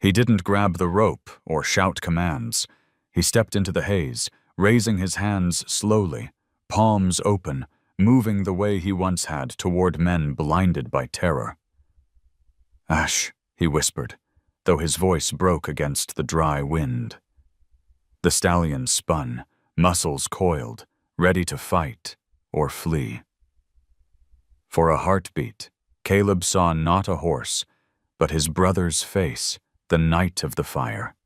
He didn't grab the rope or shout commands. He stepped into the haze, raising his hands slowly, palms open, moving the way he once had toward men blinded by terror. "Ash," he whispered, though his voice broke against the dry wind. The stallion spun, muscles coiled, ready to fight or flee. For a heartbeat, Caleb saw not a horse, but his brother's face, the night of the fire.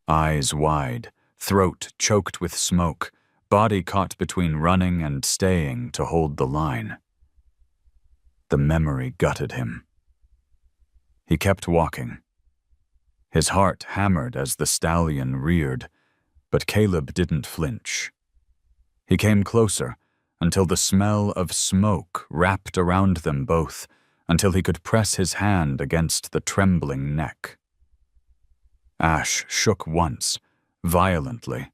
Eyes wide, throat choked with smoke, body caught between running and staying to hold the line. The memory gutted him. He kept walking. His heart hammered as the stallion reared, but Caleb didn't flinch. He came closer until the smell of smoke wrapped around them both, until he could press his hand against the trembling neck. Ash shook once, violently,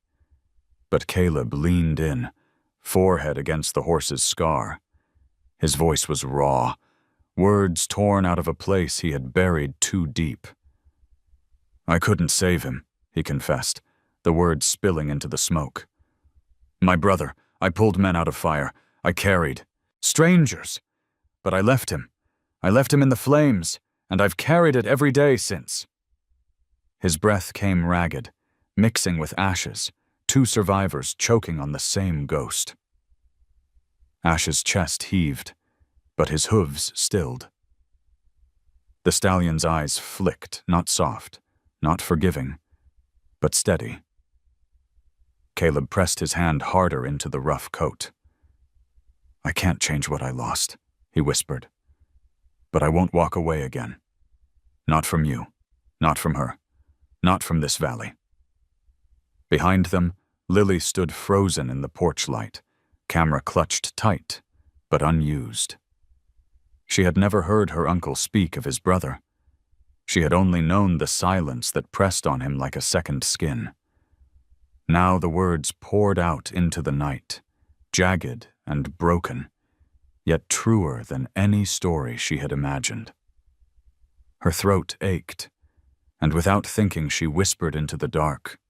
but Caleb leaned in, forehead against the horse's scar. His voice was raw, words torn out of a place he had buried too deep. "I couldn't save him," he confessed, the words spilling into the smoke. "My brother, I pulled men out of fire. I carried. Strangers. But I left him. I left him in the flames, and I've carried it every day since." His breath came ragged, mixing with ashes, two survivors choking on the same ghost. Ash's chest heaved, but his hooves stilled. The stallion's eyes flicked, not soft, not forgiving, but steady. Caleb pressed his hand harder into the rough coat. "I can't change what I lost," he whispered. "But I won't walk away again. Not from you, not from her, not from this valley." Behind them, Lily stood frozen in the porch light, camera clutched tight, but unused. She had never heard her uncle speak of his brother. She had only known the silence that pressed on him like a second skin. Now the words poured out into the night, jagged and broken, yet truer than any story she had imagined. Her throat ached, and without thinking she whispered into the dark,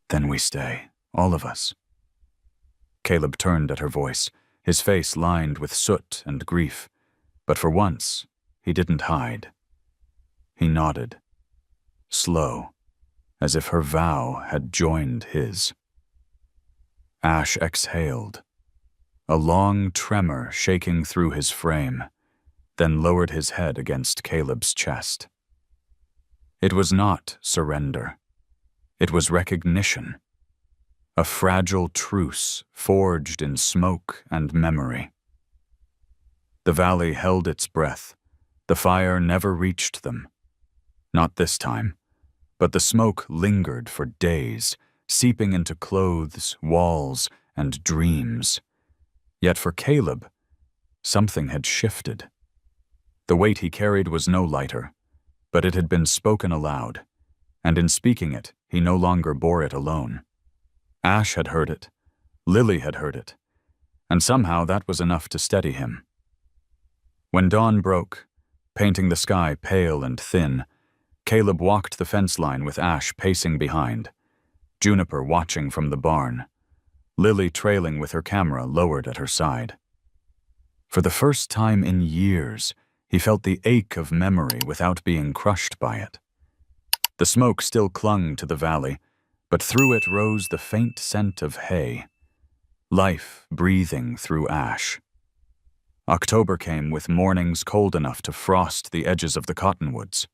"Then we stay, all of us." Caleb turned at her voice, his face lined with soot and grief, but for once he didn't hide. He nodded, slow, as if her vow had joined his. Ash exhaled. a long tremor shaking through his frame, then lowered his head against Caleb's chest. It was not surrender. It was recognition. A fragile truce forged in smoke and memory. The valley held its breath. The fire never reached them. Not this time, but the smoke lingered for days, seeping into clothes, walls, and dreams. Yet for Caleb, something had shifted. The weight he carried was no lighter, but it had been spoken aloud, and in speaking it, he no longer bore it alone. Ash had heard it, Lily had heard it, and somehow that was enough to steady him. When dawn broke, painting the sky pale and thin, Caleb walked the fence line with Ash pacing behind, Juniper watching from the barn, Lily trailing with her camera lowered at her side. For the first time in years, he felt the ache of memory without being crushed by it. The smoke still clung to the valley, but through it rose the faint scent of hay, life breathing through ash. October came with mornings cold enough to frost the edges of the cottonwoods.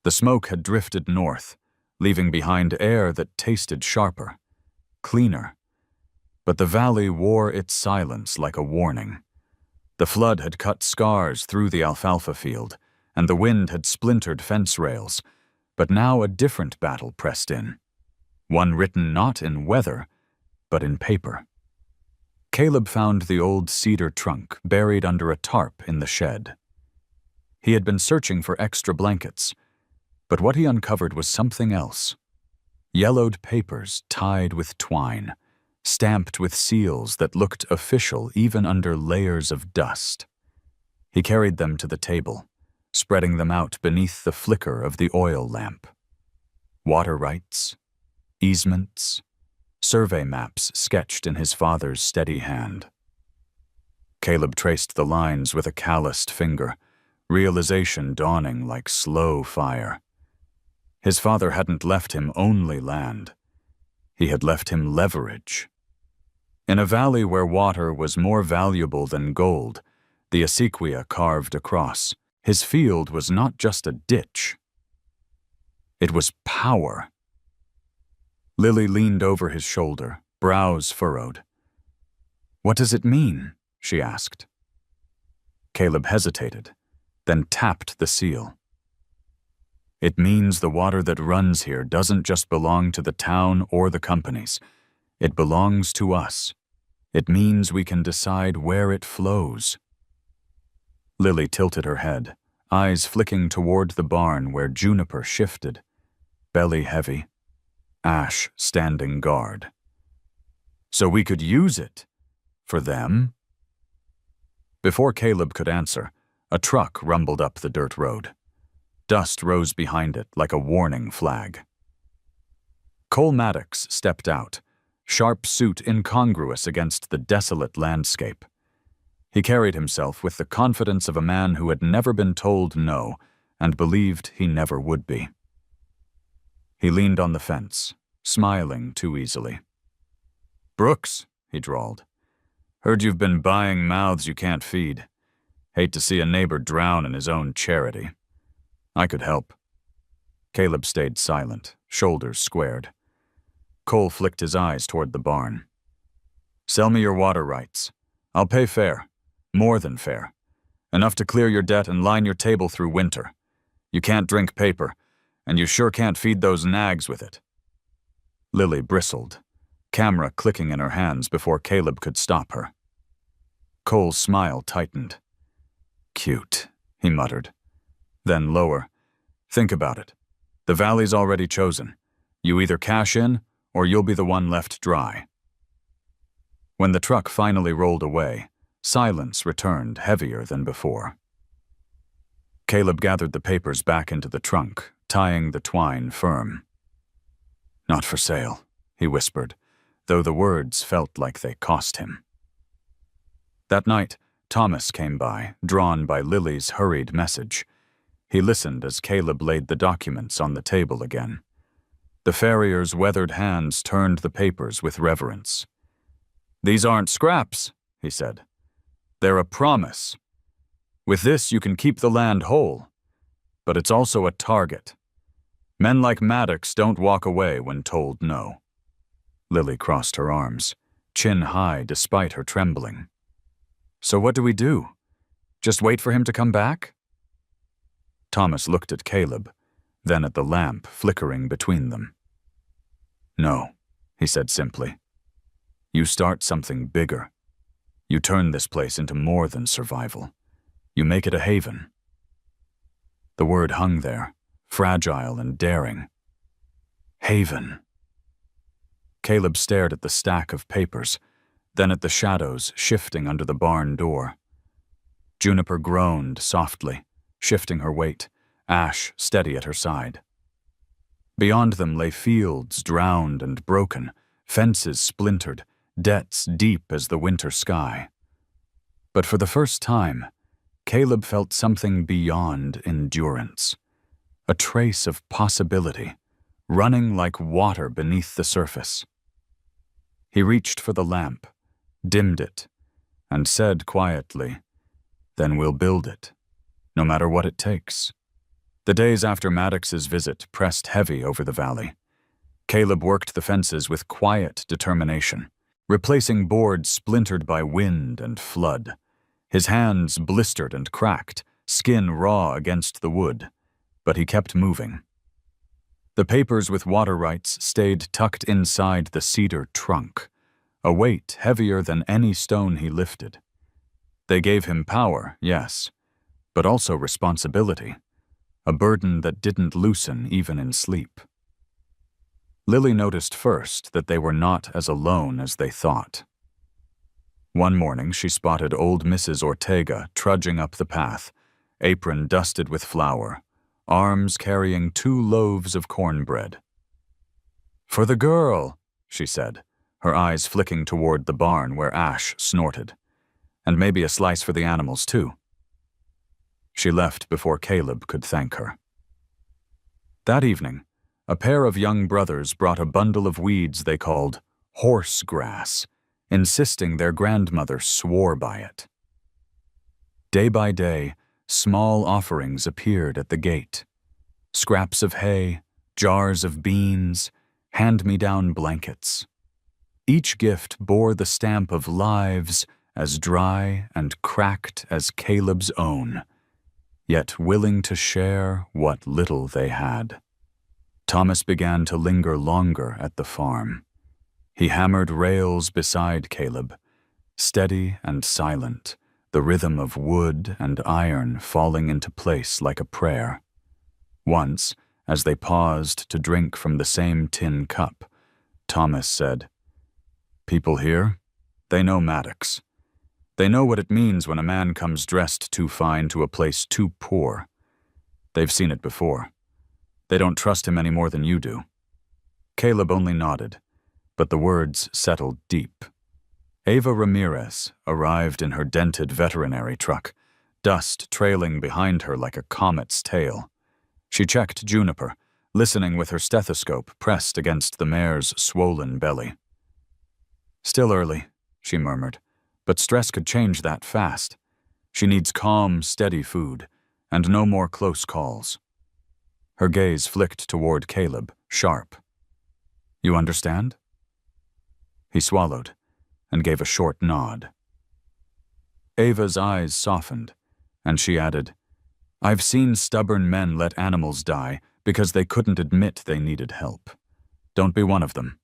The smoke had drifted north, leaving behind air that tasted sharper, cleaner. But the valley wore its silence like a warning. The flood had cut scars through the alfalfa field, and the wind had splintered fence rails, but now a different battle pressed in, one written not in weather, but in paper. Caleb found the old cedar trunk buried under a tarp in the shed. He had been searching for extra blankets, but what he uncovered was something else. Yellowed papers tied with twine, stamped with seals that looked official even under layers of dust. He carried them to the table, spreading them out beneath the flicker of the oil lamp. Water rights, easements, survey maps sketched in his father's steady hand. Caleb traced the lines with a calloused finger, realization dawning like slow fire. His father hadn't left him only land. He had left him leverage. In a valley where water was more valuable than gold, the acequia carved across, his field was not just a ditch. It was power. Lily leaned over his shoulder, brows furrowed. "What does it mean?" she asked. Caleb hesitated, then tapped the seal. "It means the water that runs here doesn't just belong to the town or the companies. It belongs to us. It means we can decide where it flows." Lily tilted her head, eyes flicking toward the barn where Juniper shifted, belly heavy, Ash standing guard. "So we could use it for them?" Before Caleb could answer, a truck rumbled up the dirt road. Dust rose behind it like a warning flag. Cole Maddox stepped out, sharp suit incongruous against the desolate landscape. He carried himself with the confidence of a man who had never been told no and believed he never would be. He leaned on the fence, smiling too easily. "Brooks," he drawled, "heard you've been buying mouths you can't feed. Hate to see a neighbor drown in his own charity. I could help." Caleb stayed silent, shoulders squared. Cole flicked his eyes toward the barn. "Sell me your water rights. I'll pay fair, more than fair. Enough to clear your debt and line your table through winter. You can't drink paper, and you sure can't feed those nags with it." Lily bristled, camera clicking in her hands before Caleb could stop her. Cole's smile tightened. "Cute," he muttered. Then lower. "Think about it. The valley's already chosen. You either cash in, or you'll be the one left dry." When the truck finally rolled away, silence returned heavier than before. Caleb gathered the papers back into the trunk, tying the twine firm. "Not for sale," he whispered, though the words felt like they cost him. That night, Thomas came by, drawn by Lily's hurried message. He listened as Caleb laid the documents on the table again. The farrier's weathered hands turned the papers with reverence. "These aren't scraps," he said. "They're a promise. With this, you can keep the land whole. But it's also a target. Men like Maddox don't walk away when told no." Lily crossed her arms, chin high despite her trembling. "So what do we do? Just wait for him to come back?" Thomas looked at Caleb, then at the lamp flickering between them. "No," he said simply. "You start something bigger. You turn this place into more than survival. You make it a haven." The word hung there, fragile and daring. Haven. Caleb stared at the stack of papers, then at the shadows shifting under the barn door. Juniper groaned softly, shifting her weight, Ash steady at her side. Beyond them lay fields drowned and broken, fences splintered, debts deep as the winter sky. But for the first time, Caleb felt something beyond endurance, a trace of possibility, running like water beneath the surface. He reached for the lamp, dimmed it, and said quietly, "Then we'll build it, no matter what it takes." The days after Maddox's visit pressed heavy over the valley. Caleb worked the fences with quiet determination, replacing boards splintered by wind and flood. His hands blistered and cracked, skin raw against the wood, but he kept moving. The papers with water rights stayed tucked inside the cedar trunk, a weight heavier than any stone he lifted. They gave him power, yes, but also responsibility, a burden that didn't loosen even in sleep. Lily noticed first that they were not as alone as they thought. One morning she spotted old Mrs. Ortega trudging up the path, apron dusted with flour, arms carrying 2 loaves of cornbread. "For the girl," she said, her eyes flicking toward the barn where Ash snorted. "And maybe a slice for the animals, too." She left before Caleb could thank her. That evening, a pair of young brothers brought a bundle of weeds they called horse grass, insisting their grandmother swore by it. Day by day, small offerings appeared at the gate. Scraps of hay, jars of beans, hand-me-down blankets. Each gift bore the stamp of lives as dry and cracked as Caleb's own, yet willing to share what little they had. Thomas began to linger longer at the farm. He hammered rails beside Caleb, steady and silent, the rhythm of wood and iron falling into place like a prayer. Once, as they paused to drink from the same tin cup, Thomas said, "People here, they know Maddox. They know what it means when a man comes dressed too fine to a place too poor. They've seen it before. They don't trust him any more than you do." Caleb only nodded, but the words settled deep. Ava Ramirez arrived in her dented veterinary truck, dust trailing behind her like a comet's tail. She checked Juniper, listening with her stethoscope pressed against the mare's swollen belly. "Still early," she murmured, "but stress could change that fast. She needs calm, steady food, and no more close calls." Her gaze flicked toward Caleb, sharp. "You understand?" He swallowed and gave a short nod. Ava's eyes softened, and she added, "I've seen stubborn men let animals die because they couldn't admit they needed help. Don't be one of them."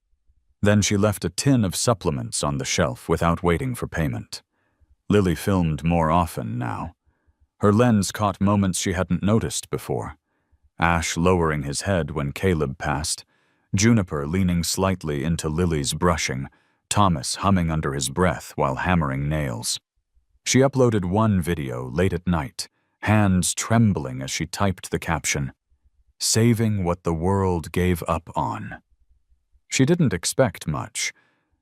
Then she left a tin of supplements on the shelf without waiting for payment. Lily filmed more often now. Her lens caught moments she hadn't noticed before. Ash lowering his head when Caleb passed, Juniper leaning slightly into Lily's brushing, Thomas humming under his breath while hammering nails. She uploaded one video late at night, hands trembling as she typed the caption, "Saving what the world gave up on." She didn't expect much,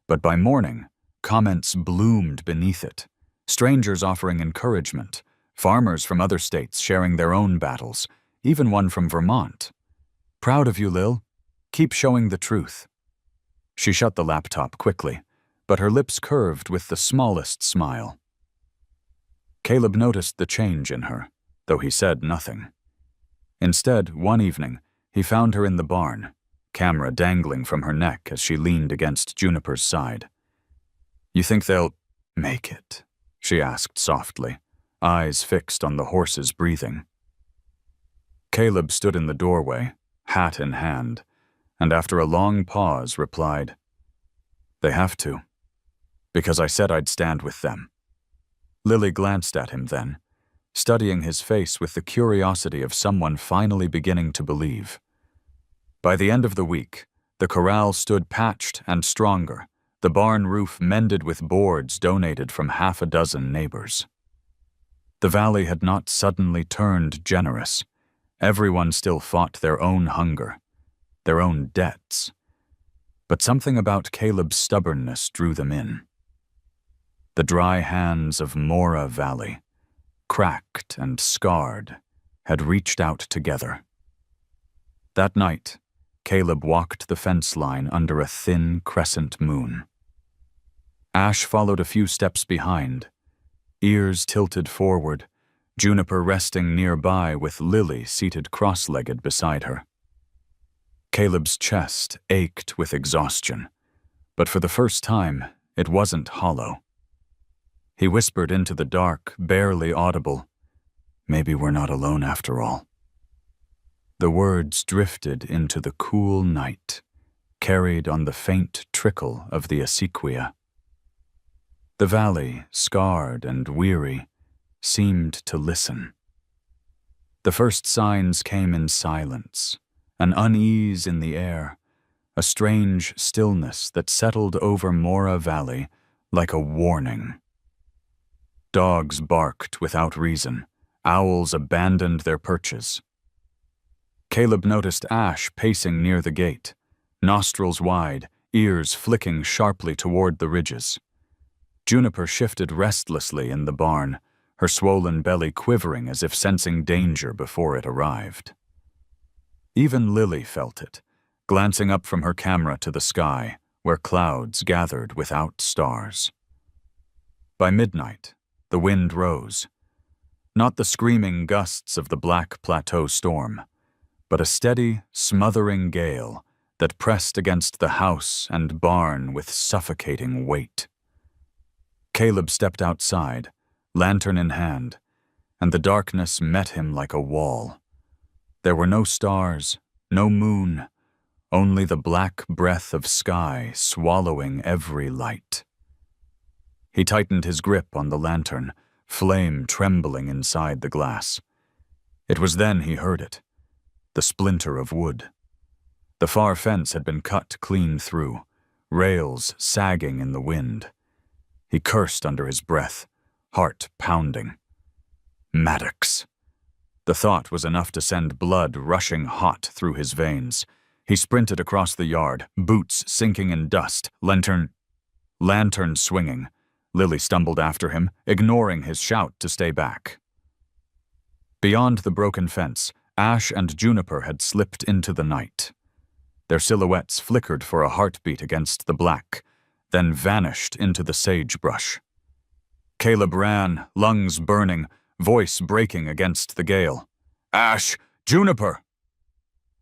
but by morning, comments bloomed beneath it. Strangers offering encouragement, farmers from other states sharing their own battles, even one from Vermont. "Proud of you, Lil. Keep showing the truth." She shut the laptop quickly, but her lips curved with the smallest smile. Caleb noticed the change in her, though he said nothing. Instead, one evening, he found her in the barn, camera dangling from her neck as she leaned against Juniper's side. "You think they'll make it?" she asked softly, eyes fixed on the horse's breathing. Caleb stood in the doorway, hat in hand, and after a long pause replied, "They have to, because I said I'd stand with them." Lily glanced at him then, studying his face with the curiosity of someone finally beginning to believe. By the end of the week, the corral stood patched and stronger, the barn roof mended with boards donated from half a dozen neighbors. The valley had not suddenly turned generous. Everyone still fought their own hunger, their own debts. But something about Caleb's stubbornness drew them in. The dry hands of Mora Valley, cracked and scarred, had reached out together. That night, Caleb walked the fence line under a thin crescent moon. Ash followed a few steps behind, ears tilted forward, Juniper resting nearby with Lily seated cross-legged beside her. Caleb's chest ached with exhaustion, but for the first time, it wasn't hollow. He whispered into the dark, barely audible, "Maybe we're not alone after all." The words drifted into the cool night, carried on the faint trickle of the acequia. The valley, scarred and weary, seemed to listen. The first signs came in silence, an unease in the air, a strange stillness that settled over Mora Valley like a warning. Dogs barked without reason, owls abandoned their perches. Caleb noticed Ash pacing near the gate, nostrils wide, ears flicking sharply toward the ridges. Juniper shifted restlessly in the barn, her swollen belly quivering as if sensing danger before it arrived. Even Lily felt it, glancing up from her camera to the sky, where clouds gathered without stars. By midnight, the wind rose. Not the screaming gusts of the Black Plateau storm, but a steady, smothering gale that pressed against the house and barn with suffocating weight. Caleb stepped outside, lantern in hand, and the darkness met him like a wall. There were no stars, no moon, only the black breath of sky swallowing every light. He tightened his grip on the lantern, flame trembling inside the glass. It was then he heard it, the splinter of wood. The far fence had been cut clean through, rails sagging in the wind. He cursed under his breath, heart pounding. Maddox. The thought was enough to send blood rushing hot through his veins. He sprinted across the yard, boots sinking in dust, lantern swinging. Lily stumbled after him, ignoring his shout to stay back. Beyond the broken fence, Ash and Juniper had slipped into the night. Their silhouettes flickered for a heartbeat against the black, then vanished into the sagebrush. Caleb ran, lungs burning, voice breaking against the gale. "Ash! Juniper!"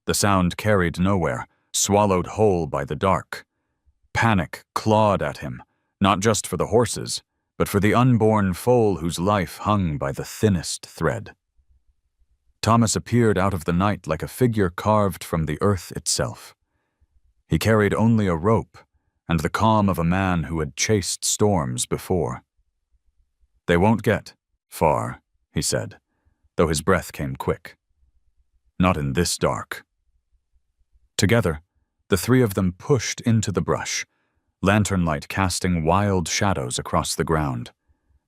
The sound carried nowhere, swallowed whole by the dark. Panic clawed at him, not just for the horses, but for the unborn foal whose life hung by the thinnest thread. Thomas appeared out of the night like a figure carved from the earth itself. He carried only a rope and the calm of a man who had chased storms before. "They won't get far," he said, though his breath came quick. "Not in this dark." Together, the three of them pushed into the brush, lantern light casting wild shadows across the ground.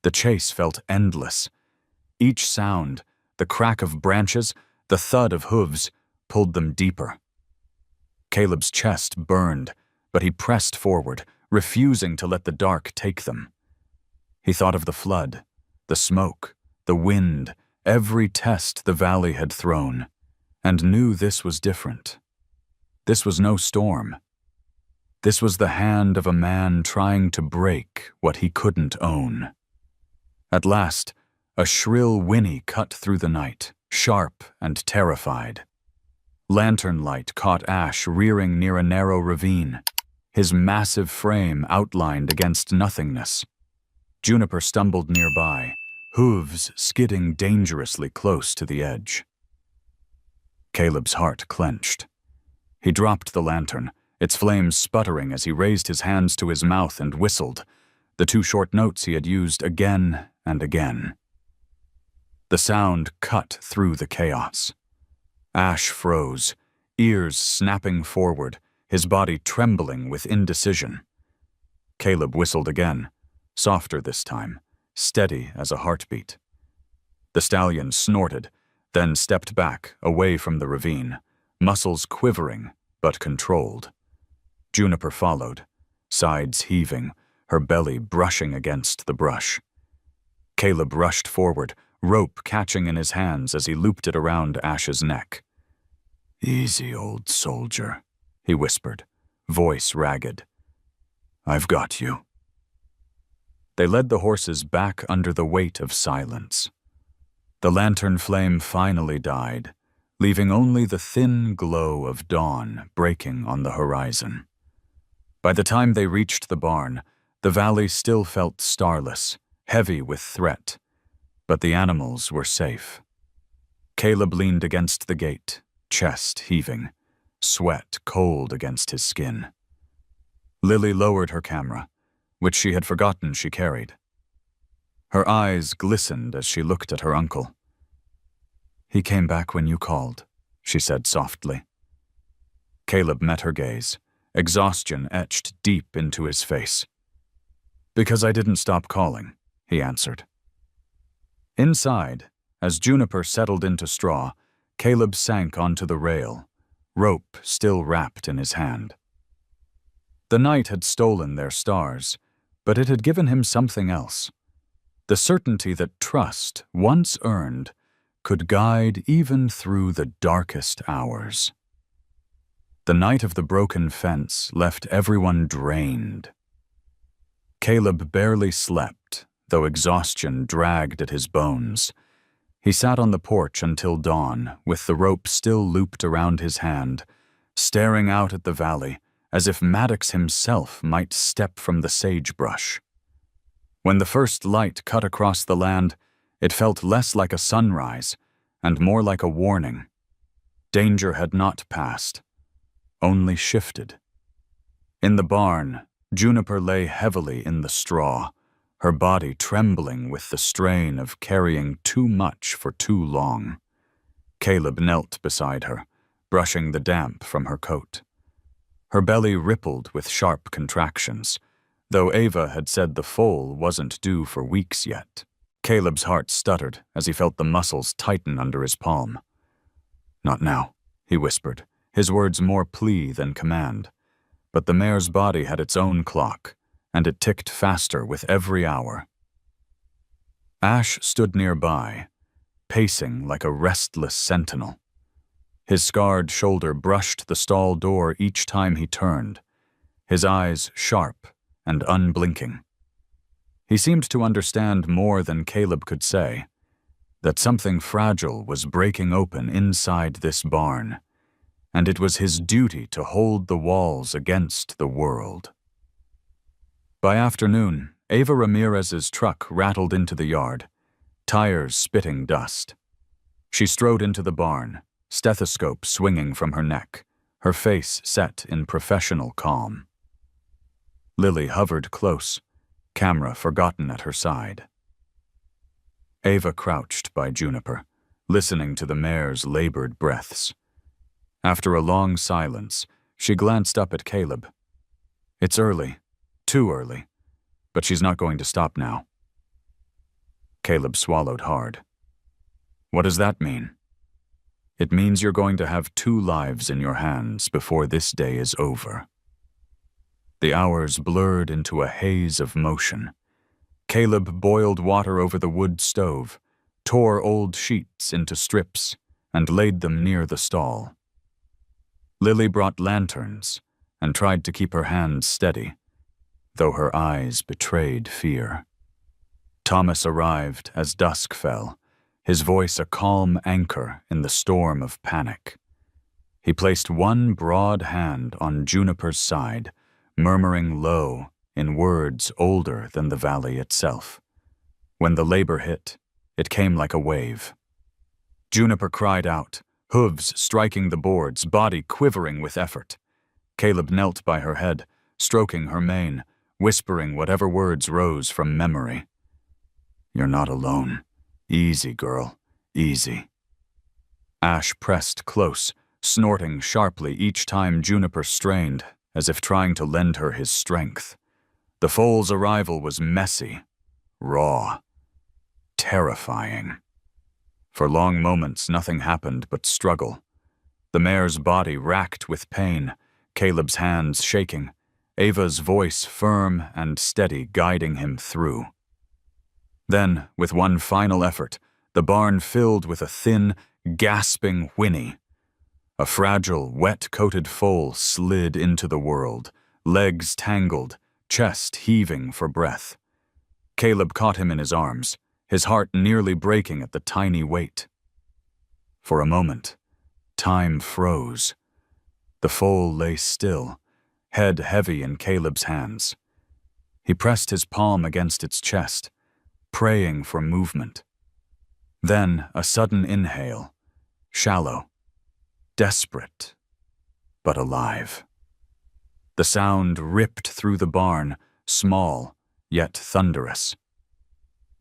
The chase felt endless. Each sound, the crack of branches, the thud of hooves, pulled them deeper. Caleb's chest burned, but he pressed forward, refusing to let the dark take them. He thought of the flood, the smoke, the wind, every test the valley had thrown, and knew this was different. This was no storm. This was the hand of a man trying to break what he couldn't own. At last, a shrill whinny cut through the night, sharp and terrified. Lantern light caught Ash rearing near a narrow ravine, his massive frame outlined against nothingness. Juniper stumbled nearby, hooves skidding dangerously close to the edge. Caleb's heart clenched. He dropped the lantern, its flames sputtering as he raised his hands to his mouth and whistled, the 2 short notes he had used again and again. The sound cut through the chaos. Ash froze, ears snapping forward, his body trembling with indecision. Caleb whistled again, softer this time, steady as a heartbeat. The stallion snorted, then stepped back, away from the ravine, muscles quivering but controlled. Juniper followed, sides heaving, her belly brushing against the brush. Caleb rushed forward, rope catching in his hands as he looped it around Ash's neck. "Easy, old soldier," he whispered, voice ragged. "I've got you." They led the horses back under the weight of silence. The lantern flame finally died, leaving only the thin glow of dawn breaking on the horizon. By the time they reached the barn, the valley still felt starless, heavy with threat, but the animals were safe. Caleb leaned against the gate, chest heaving, sweat cold against his skin. Lily lowered her camera, which she had forgotten she carried. Her eyes glistened as she looked at her uncle. "He came back when you called," she said softly. Caleb met her gaze, exhaustion etched deep into his face. "Because I didn't stop calling," he answered. Inside, as Juniper settled into straw, Caleb sank onto the rail, rope still wrapped in his hand. The night had stolen their stars, but it had given him something else. The certainty that trust, once earned, could guide even through the darkest hours. The night of the broken fence left everyone drained. Caleb barely slept, though exhaustion dragged at his bones. He sat on the porch until dawn, with the rope still looped around his hand, staring out at the valley, as if Maddox himself might step from the sagebrush. When the first light cut across the land, it felt less like a sunrise and more like a warning. Danger had not passed, only shifted. In the barn, Juniper lay heavily in the straw, her body trembling with the strain of carrying too much for too long. Caleb knelt beside her, brushing the damp from her coat. Her belly rippled with sharp contractions, though Ava had said the foal wasn't due for weeks yet. Caleb's heart stuttered as he felt the muscles tighten under his palm. "Not now," he whispered, his words more plea than command. But the mare's body had its own clock, and it ticked faster with every hour. Ash stood nearby, pacing like a restless sentinel. His scarred shoulder brushed the stall door each time he turned, his eyes sharp and unblinking. He seemed to understand more than Caleb could say, that something fragile was breaking open inside this barn, and it was his duty to hold the walls against the world. By afternoon, Ava Ramirez's truck rattled into the yard, tires spitting dust. She strode into the barn, stethoscope swinging from her neck, her face set in professional calm. Lily hovered close, camera forgotten at her side. Ava crouched by Juniper, listening to the mare's labored breaths. After a long silence, she glanced up at Caleb. "It's early, too early, but she's not going to stop now." Caleb swallowed hard. "What does that mean?" "It means you're going to have 2 lives in your hands before this day is over." The hours blurred into a haze of motion. Caleb boiled water over the wood stove, tore old sheets into strips, and laid them near the stall. Lily brought lanterns, and tried to keep her hands steady, though her eyes betrayed fear. Thomas arrived as dusk fell, his voice a calm anchor in the storm of panic. He placed one broad hand on Juniper's side, murmuring low in words older than the valley itself. When the labor hit, it came like a wave. Juniper cried out, hooves striking the boards, body quivering with effort. Caleb knelt by her head, stroking her mane, whispering whatever words rose from memory. "You're not alone. Easy, girl, easy." Ash pressed close, snorting sharply each time Juniper strained, as if trying to lend her his strength. The foal's arrival was messy, raw, terrifying. For long moments, nothing happened but struggle. The mare's body racked with pain, Caleb's hands shaking, Ava's voice firm and steady guiding him through. Then, with one final effort, the barn filled with a thin, gasping whinny. A fragile, wet-coated foal slid into the world, legs tangled, chest heaving for breath. Caleb caught him in his arms, his heart nearly breaking at the tiny weight. For a moment, time froze. The foal lay still, head heavy in Caleb's hands. He pressed his palm against its chest, praying for movement. Then a sudden inhale, shallow, desperate, but alive. The sound ripped through the barn, small, yet thunderous.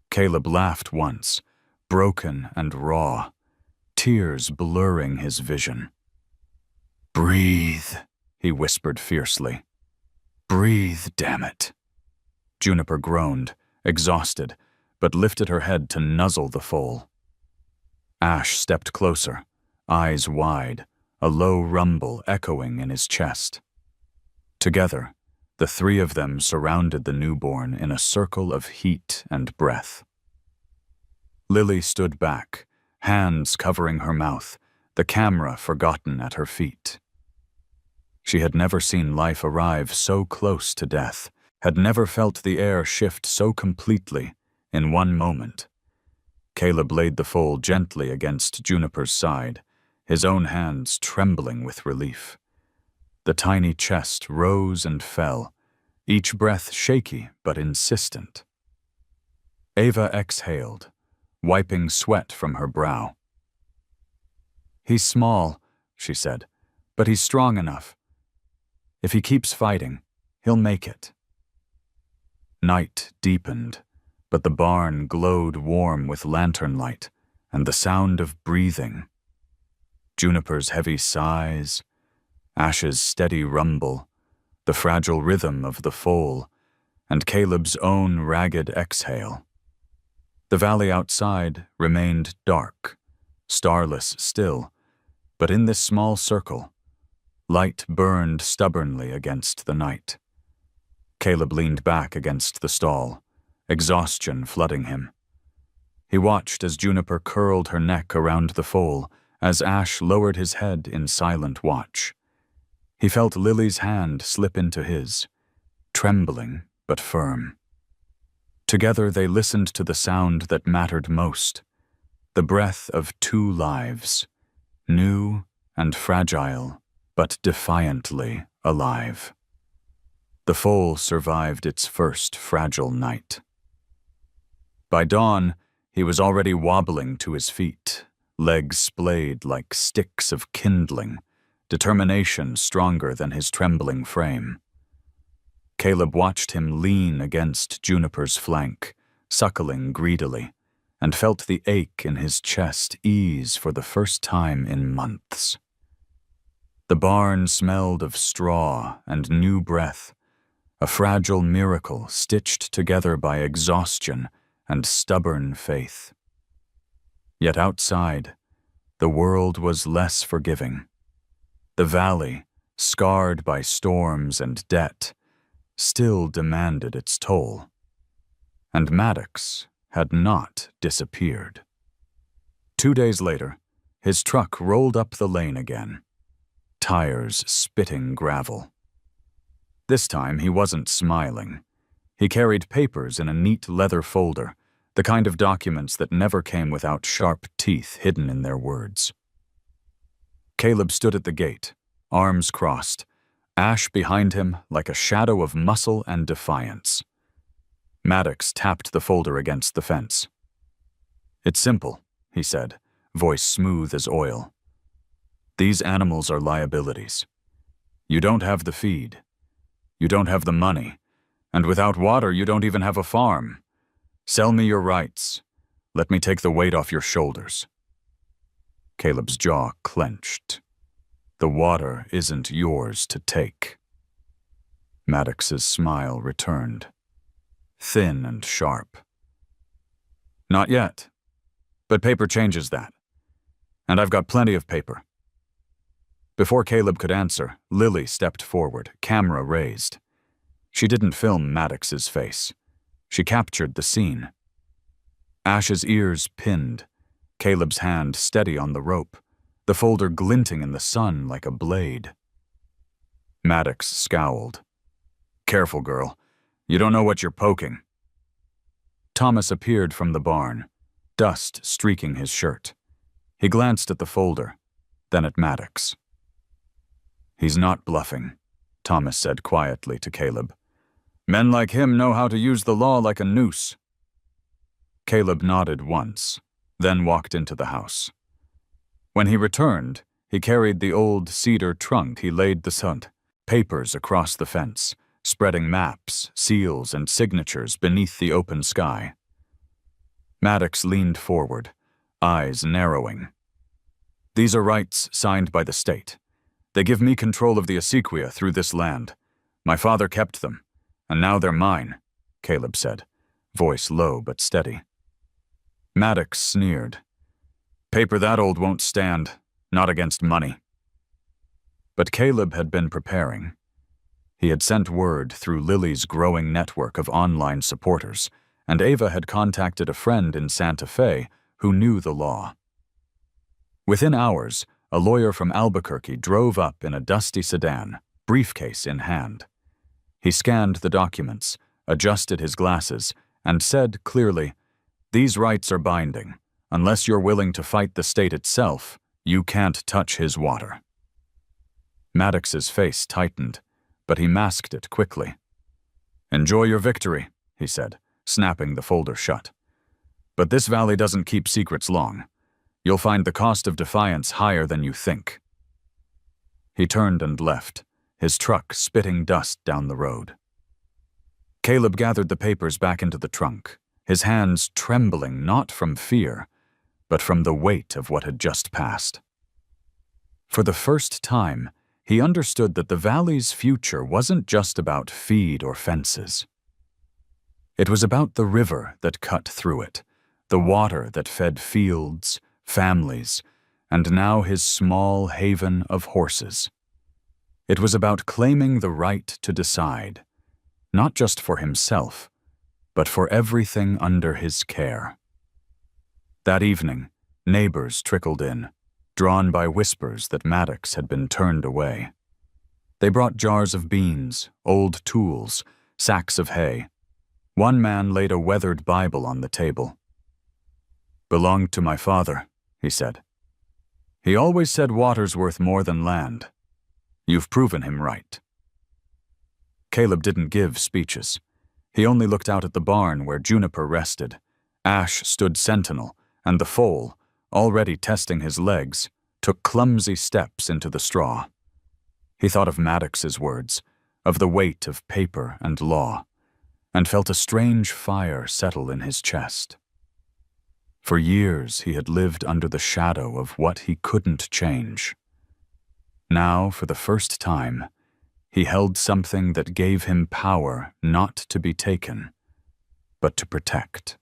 Caleb laughed once, broken and raw, tears blurring his vision. "Breathe," he whispered fiercely. "Breathe, damn it." Juniper groaned, exhausted, but lifted her head to nuzzle the foal. Ash stepped closer, eyes wide, a low rumble echoing in his chest. Together, the three of them surrounded the newborn in a circle of heat and breath. Lily stood back, hands covering her mouth, the camera forgotten at her feet. She had never seen life arrive so close to death, had never felt the air shift so completely in one moment. Caleb laid the foal gently against Juniper's side, his own hands trembling with relief. The tiny chest rose and fell, each breath shaky but insistent. Ava exhaled, wiping sweat from her brow. "He's small," she said, "but he's strong enough. If he keeps fighting, he'll make it." Night deepened, but the barn glowed warm with lantern light and the sound of breathing. Juniper's heavy sighs, Ash's steady rumble, the fragile rhythm of the foal, and Caleb's own ragged exhale. The valley outside remained dark, starless still, but in this small circle, light burned stubbornly against the night. Caleb leaned back against the stall, exhaustion flooding him. He watched as Juniper curled her neck around the foal, as Ash lowered his head in silent watch. He felt Lily's hand slip into his, trembling but firm. Together they listened to the sound that mattered most, the breath of two lives, new and fragile, but defiantly alive. The foal survived its first fragile night. By dawn, he was already wobbling to his feet, legs splayed like sticks of kindling, determination stronger than his trembling frame. Caleb watched him lean against Juniper's flank, suckling greedily, and felt the ache in his chest ease for the first time in months. The barn smelled of straw and new breath, a fragile miracle stitched together by exhaustion and stubborn faith. Yet outside, the world was less forgiving. The valley, scarred by storms and debt, still demanded its toll. And Maddox had not disappeared. 2 days later, his truck rolled up the lane again, tires spitting gravel. This time he wasn't smiling. He carried papers in a neat leather folder, the kind of documents that never came without sharp teeth hidden in their words. Caleb stood at the gate, arms crossed, Ash behind him like a shadow of muscle and defiance. Maddox tapped the folder against the fence. "It's simple," he said, voice smooth as oil. "These animals are liabilities. You don't have the feed. You don't have the money. And without water, you don't even have a farm. Sell me your rights. Let me take the weight off your shoulders." Caleb's jaw clenched. "The water isn't yours to take." Maddox's smile returned, thin and sharp. "Not yet. But paper changes that. And I've got plenty of paper." Before Caleb could answer, Lily stepped forward, camera raised. She didn't film Maddox's face. She captured the scene. Ash's ears pinned, Caleb's hand steady on the rope, the folder glinting in the sun like a blade. Maddox scowled. "Careful, girl. You don't know what you're poking." Thomas appeared from the barn, dust streaking his shirt. He glanced at the folder, then at Maddox. "He's not bluffing," Thomas said quietly to Caleb. "Men like him know how to use the law like a noose." Caleb nodded once, then walked into the house. When he returned, he carried the old cedar trunk he laid the sand, papers across the fence, spreading maps, seals, and signatures beneath the open sky. Maddox leaned forward, eyes narrowing. "These are rights signed by the state. They give me control of the acequia through this land. My father kept them, and now they're mine," Caleb said, voice low but steady. Maddox sneered. "Paper that old won't stand, not against money." But Caleb had been preparing. He had sent word through Lily's growing network of online supporters, and Ava had contacted a friend in Santa Fe who knew the law. Within hours, a lawyer from Albuquerque drove up in a dusty sedan, briefcase in hand. He scanned the documents, adjusted his glasses, and said clearly, "These rights are binding. Unless you're willing to fight the state itself, you can't touch his water." Maddox's face tightened, but he masked it quickly. "Enjoy your victory," he said, snapping the folder shut. "But this valley doesn't keep secrets long. You'll find the cost of defiance higher than you think." He turned and left, his truck spitting dust down the road. Caleb gathered the papers back into the trunk, his hands trembling not from fear, but from the weight of what had just passed. For the first time, he understood that the valley's future wasn't just about feed or fences. It was about the river that cut through it, the water that fed fields, families, and now his small haven of horses. It was about claiming the right to decide, not just for himself, but for everything under his care. That evening, neighbors trickled in, drawn by whispers that Maddox had been turned away. They brought jars of beans, old tools, sacks of hay. One man laid a weathered Bible on the table. "Belonged to my father," he said. "He always said water's worth more than land. You've proven him right." Caleb didn't give speeches. He only looked out at the barn where Juniper rested. Ash stood sentinel, and the foal, already testing his legs, took clumsy steps into the straw. He thought of Maddox's words, of the weight of paper and law, and felt a strange fire settle in his chest. For years he had lived under the shadow of what he couldn't change. Now, for the first time, he held something that gave him power not to be taken, but to protect.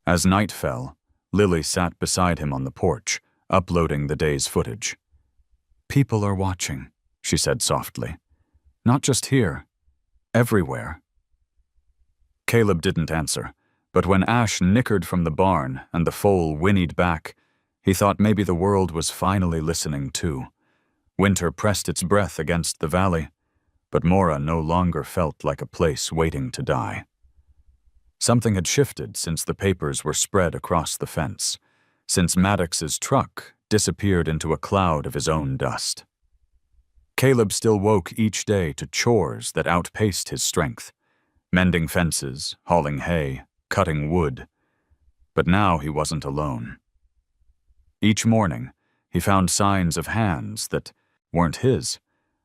As night fell, Lily sat beside him on the porch, uploading the day's footage. "People are watching," she said softly. "Not just here, everywhere." Caleb didn't answer, but when Ash nickered from the barn and the foal whinnied back, he thought maybe the world was finally listening too. Winter pressed its breath against the valley, but Mora no longer felt like a place waiting to die. Something had shifted since the papers were spread across the fence, since Maddox's truck disappeared into a cloud of his own dust. Caleb still woke each day to chores that outpaced his strength, mending fences, hauling hay, cutting wood. But now he wasn't alone. Each morning, he found signs of hands that weren't his,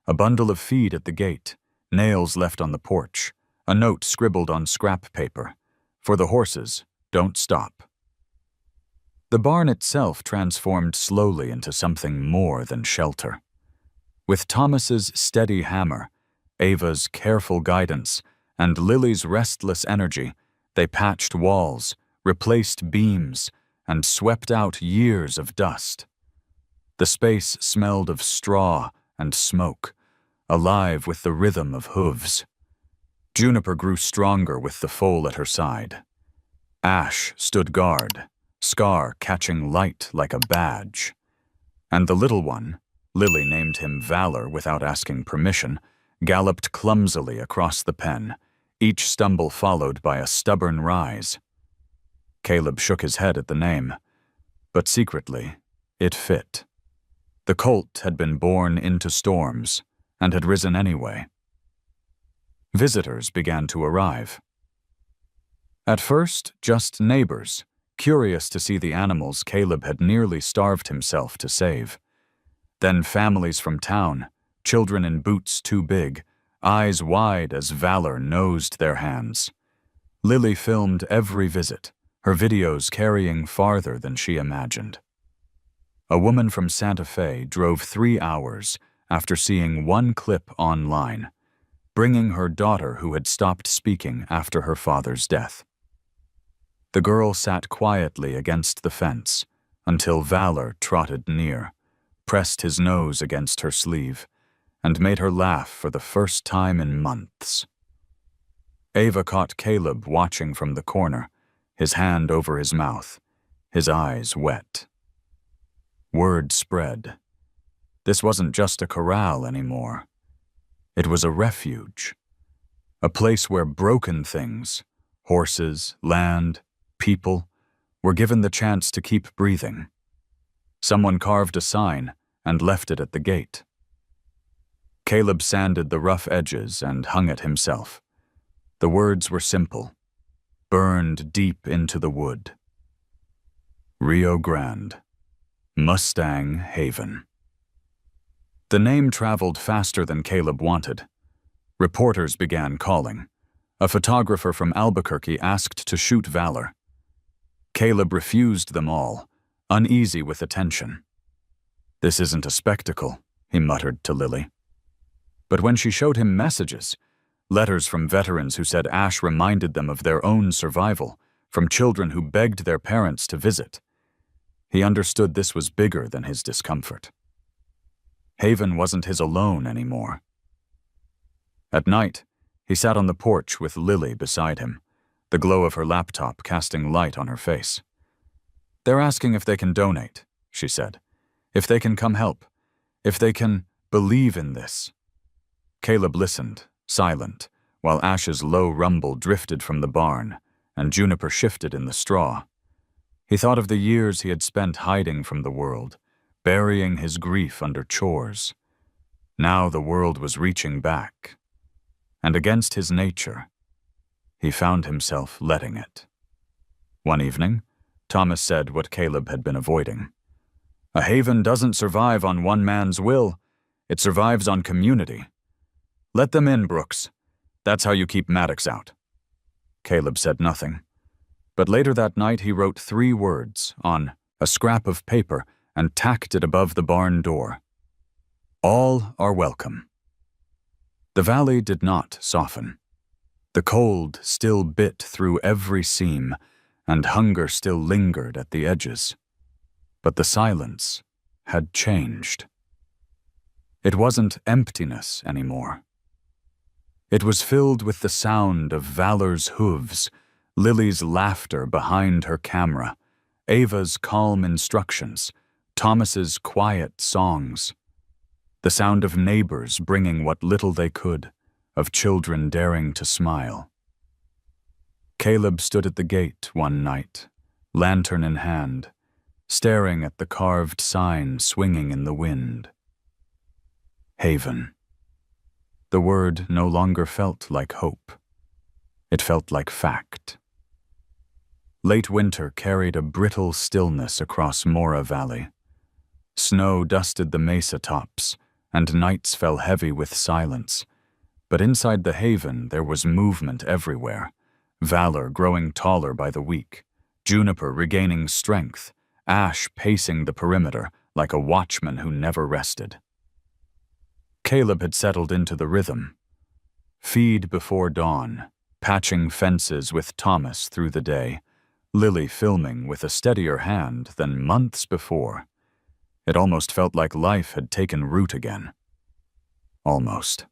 a bundle of feed at the gate, nails left on the porch, a note scribbled on scrap paper. For the horses, don't stop. The barn itself transformed slowly into something more than shelter. With Thomas's steady hammer, Ava's careful guidance, and Lily's restless energy, they patched walls, replaced beams, and swept out years of dust. The space smelled of straw and smoke, alive with the rhythm of hooves. Juniper grew stronger with the foal at her side. Ash stood guard, Scar catching light like a badge. And the little one, Lily named him Valor without asking permission, galloped clumsily across the pen, each stumble followed by a stubborn rise. Caleb shook his head at the name, but secretly, it fit. The colt had been born into storms and had risen anyway. Visitors began to arrive. At first, just neighbors, curious to see the animals Caleb had nearly starved himself to save. Then families from town, children in boots too big, eyes wide as Valor nosed their hands. Lily filmed every visit, her videos carrying farther than she imagined. A woman from Santa Fe drove 3 hours after seeing one clip online, bringing her daughter who had stopped speaking after her father's death. The girl sat quietly against the fence until Valor trotted near, pressed his nose against her sleeve, and made her laugh for the first time in months. Ava caught Caleb watching from the corner, his hand over his mouth, his eyes wet. Word spread. This wasn't just a corral anymore. It was a refuge, a place where broken things, horses, land, people, were given the chance to keep breathing. Someone carved a sign and left it at the gate. Caleb sanded the rough edges and hung it himself. The words were simple, burned deep into the wood. Rio Grande, Mustang Haven. The name traveled faster than Caleb wanted. Reporters began calling. A photographer from Albuquerque asked to shoot Valor. Caleb refused them all, uneasy with attention. "This isn't a spectacle," he muttered to Lily. But when she showed him messages, letters from veterans who said Ash reminded them of their own survival, from children who begged their parents to visit, he understood this was bigger than his discomfort. Haven wasn't his alone anymore. At night, he sat on the porch with Lily beside him, the glow of her laptop casting light on her face. "They're asking if they can donate," she said. "If they can come help. If they can believe in this." Caleb listened, silent, while Ash's low rumble drifted from the barn and Juniper shifted in the straw. He thought of the years he had spent hiding from the world, burying his grief under chores. Now the world was reaching back, and against his nature, he found himself letting it. One evening, Thomas said what Caleb had been avoiding. "A haven doesn't survive on one man's will. It survives on community. Let them in, Brooks. That's how you keep Maddox out." Caleb said nothing. But later that night he wrote 3 words on a scrap of paper and tacked it above the barn door. "All are welcome." The valley did not soften. The cold still bit through every seam, and hunger still lingered at the edges. But the silence had changed. It wasn't emptiness anymore. It was filled with the sound of Valor's hooves, Lily's laughter behind her camera, Ava's calm instructions, Thomas's quiet songs, the sound of neighbors bringing what little they could, of children daring to smile. Caleb stood at the gate one night, lantern in hand, staring at the carved sign swinging in the wind. Haven. The word no longer felt like hope. It felt like fact. Late winter carried a brittle stillness across Mora Valley. Snow dusted the mesa tops, and nights fell heavy with silence. But inside the haven there was movement everywhere, valor growing taller by the week, Juniper regaining strength, Ash pacing the perimeter like a watchman who never rested. Caleb had settled into the rhythm. Feed before dawn, patching fences with Thomas through the day, Lily filming with a steadier hand than months before. It almost felt like life had taken root again. Almost.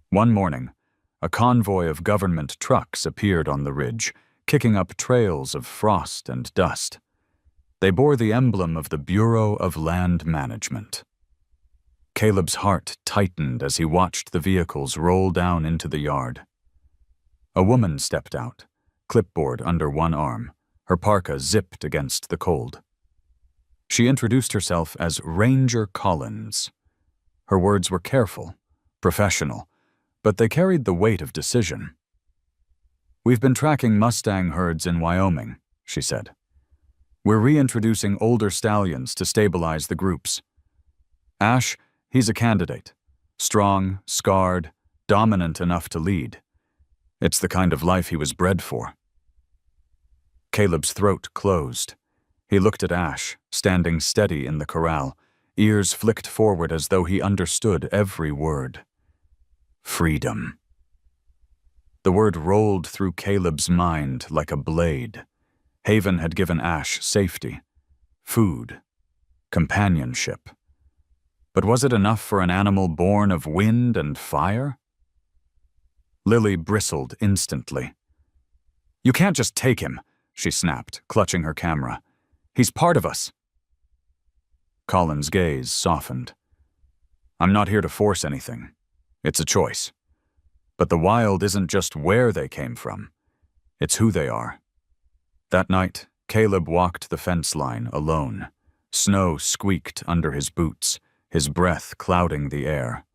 One morning, a convoy of government trucks appeared on the ridge, kicking up trails of frost and dust. They bore the emblem of the Bureau of Land Management. Caleb's heart tightened as he watched the vehicles roll down into the yard. A woman stepped out, clipboard under one arm, her parka zipped against the cold. She introduced herself as Ranger Collins. Her words were careful, professional, but they carried the weight of decision. "We've been tracking Mustang herds in Wyoming," she said. "We're reintroducing older stallions to stabilize the groups. Ash, he's a candidate. Strong, scarred, dominant enough to lead. It's the kind of life he was bred for." Caleb's throat closed. He looked at Ash, standing steady in the corral, ears flicked forward as though he understood every word. Freedom. The word rolled through Caleb's mind like a blade. Haven had given Ash safety, food, companionship. But was it enough for an animal born of wind and fire? Lily bristled instantly. "You can't just take him," she snapped, clutching her camera. "He's part of us." Colin's gaze softened. "I'm not here to force anything. It's a choice. But the wild isn't just where they came from. It's who they are." That night, Caleb walked the fence line alone. Snow squeaked under his boots, his breath clouding the air.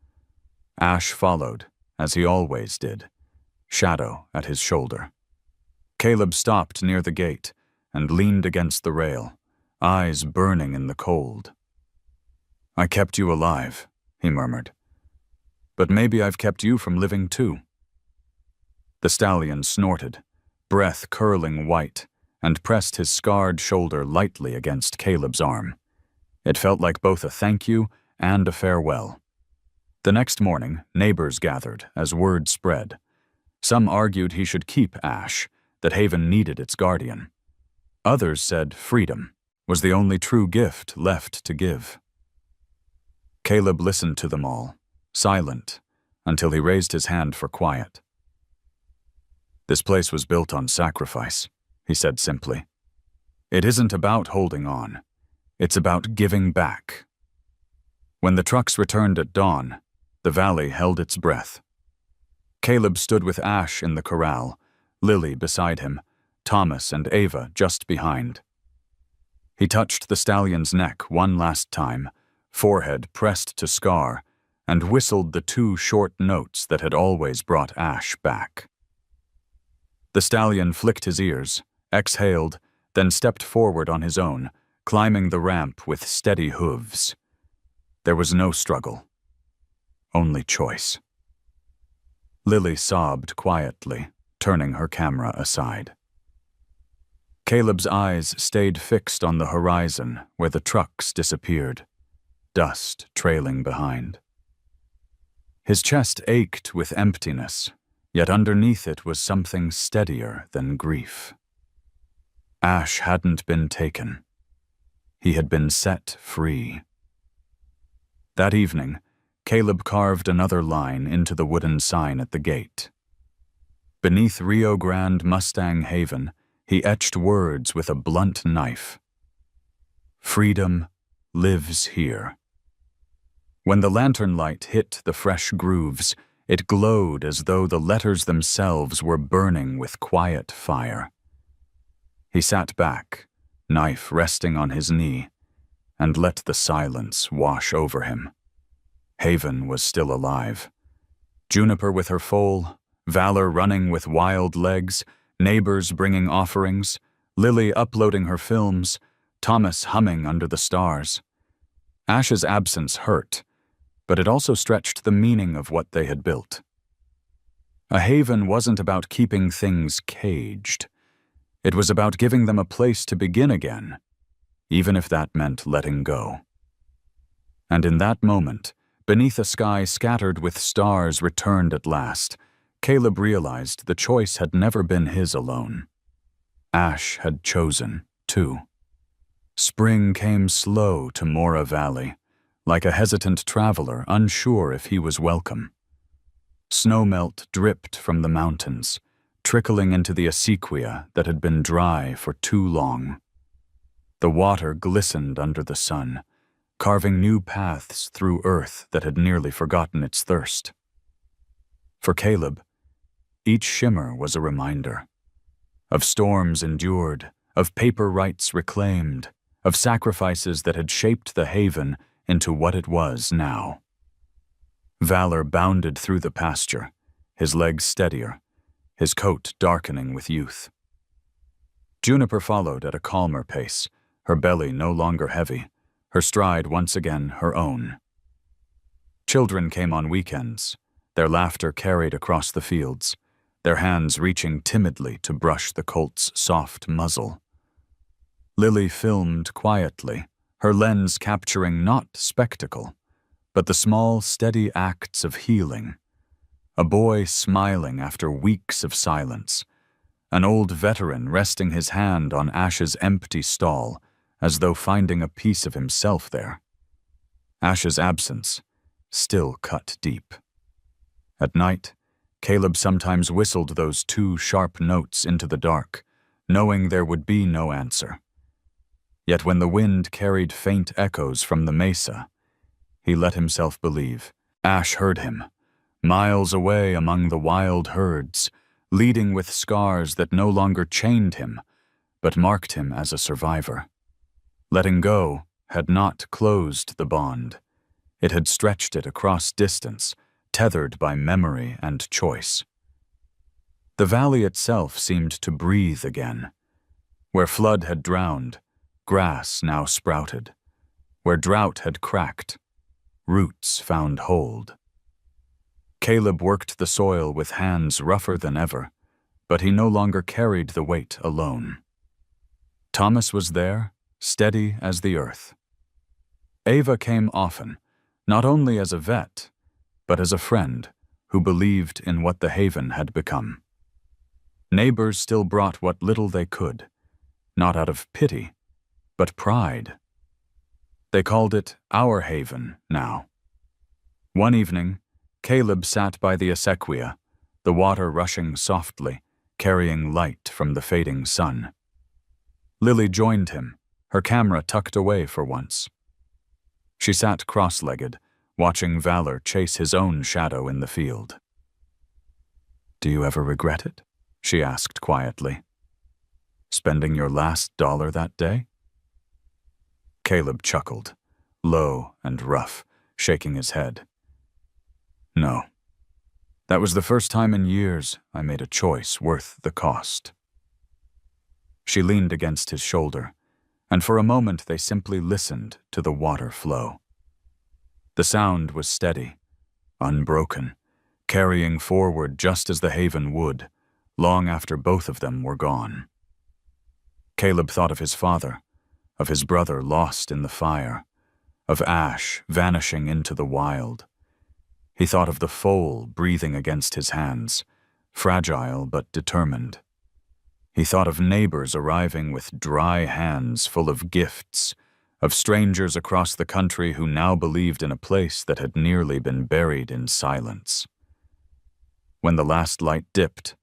Ash followed, as he always did, shadow at his shoulder. Caleb stopped near the gate and leaned against the rail, eyes burning in the cold. "I kept you alive," he murmured. "But maybe I've kept you from living too." The stallion snorted, breath curling white, and pressed his scarred shoulder lightly against Caleb's arm. It felt like both a thank you and a farewell. The next morning, neighbors gathered as word spread. Some argued he should keep Ash, that Haven needed its guardian. Others said freedom was the only true gift left to give. Caleb listened to them all, silent, until he raised his hand for quiet. "This place was built on sacrifice," he said simply. "It isn't about holding on. It's about giving back." When the trucks returned at dawn, the valley held its breath. Caleb stood with Ash in the corral, Lily beside him, Thomas and Ava just behind. He touched the stallion's neck one last time, forehead pressed to scar, and whistled the 2 short notes that had always brought Ash back. The stallion flicked his ears, exhaled, then stepped forward on his own, climbing the ramp with steady hooves. There was no struggle, only choice. Lily sobbed quietly, turning her camera aside. Caleb's eyes stayed fixed on the horizon where the trucks disappeared, dust trailing behind. His chest ached with emptiness, yet underneath it was something steadier than grief. Ash hadn't been taken. He had been set free. That evening, Caleb carved another line into the wooden sign at the gate. Beneath Rio Grande Mustang Haven, he etched words with a blunt knife. "Freedom lives here." When the lantern light hit the fresh grooves, It glowed as though the letters themselves were burning with quiet fire. He sat back, knife resting on his knee, and let the silence wash over him. Haven was still alive. Juniper with her foal, Valor running with wild legs, neighbors bringing offerings, Lily uploading her films, Thomas humming under the stars. Ash's absence hurt, but it also stretched the meaning of what they had built. A haven wasn't about keeping things caged. It was about giving them a place to begin again, even if that meant letting go. And in that moment, beneath a sky scattered with stars returned at last, Caleb realized the choice had never been his alone. Ash had chosen, too. Spring came slow to Mora Valley, like a hesitant traveler unsure if he was welcome. Snowmelt dripped from the mountains, trickling into the acequia that had been dry for too long. The water glistened under the sun, carving new paths through earth that had nearly forgotten its thirst. For Caleb, each shimmer was a reminder of storms endured, of paper rights reclaimed, of sacrifices that had shaped the haven into what it was now. Valor bounded through the pasture, his legs steadier, his coat darkening with youth. Juniper followed at a calmer pace, her belly no longer heavy, her stride once again her own. Children came on weekends, their laughter carried across the fields, their hands reaching timidly to brush the colt's soft muzzle. Lily filmed quietly, her lens capturing not spectacle, but the small, steady acts of healing. A boy smiling after weeks of silence, an old veteran resting his hand on Ash's empty stall, as though finding a piece of himself there. Ash's absence still cut deep. At night, Caleb sometimes whistled those two sharp notes into the dark, knowing there would be no answer. Yet when the wind carried faint echoes from the mesa, he let himself believe. Ash heard him, miles away among the wild herds, leading with scars that no longer chained him, but marked him as a survivor. Letting go had not closed the bond. It had stretched it across distance, tethered by memory and choice. The valley itself seemed to breathe again. Where flood had drowned, grass now sprouted. Where drought had cracked, roots found hold. Caleb worked the soil with hands rougher than ever, but he no longer carried the weight alone. Thomas was there, steady as the earth. Ava came often, not only as a vet, but as a friend who believed in what the haven had become. Neighbors still brought what little they could, not out of pity, but pride. They called it our haven now. One evening, Caleb sat by the acequia, the water rushing softly, carrying light from the fading sun. Lily joined him, her camera tucked away for once. She sat cross-legged, watching Valor chase his own shadow in the field. "Do you ever regret it?" she asked quietly. "Spending your last dollar that day?" Caleb chuckled, low and rough, shaking his head. "No. That was the first time in years I made a choice worth the cost." She leaned against his shoulder, and for a moment they simply listened to the water flow. The sound was steady, unbroken, carrying forward just as the haven would, long after both of them were gone. Caleb thought of his father, of his brother lost in the fire, of Ash vanishing into the wild. He thought of the foal breathing against his hands, fragile but determined. He thought of neighbors arriving with dry hands full of gifts, of strangers across the country who now believed in a place that had nearly been buried in silence. When the last light dipped,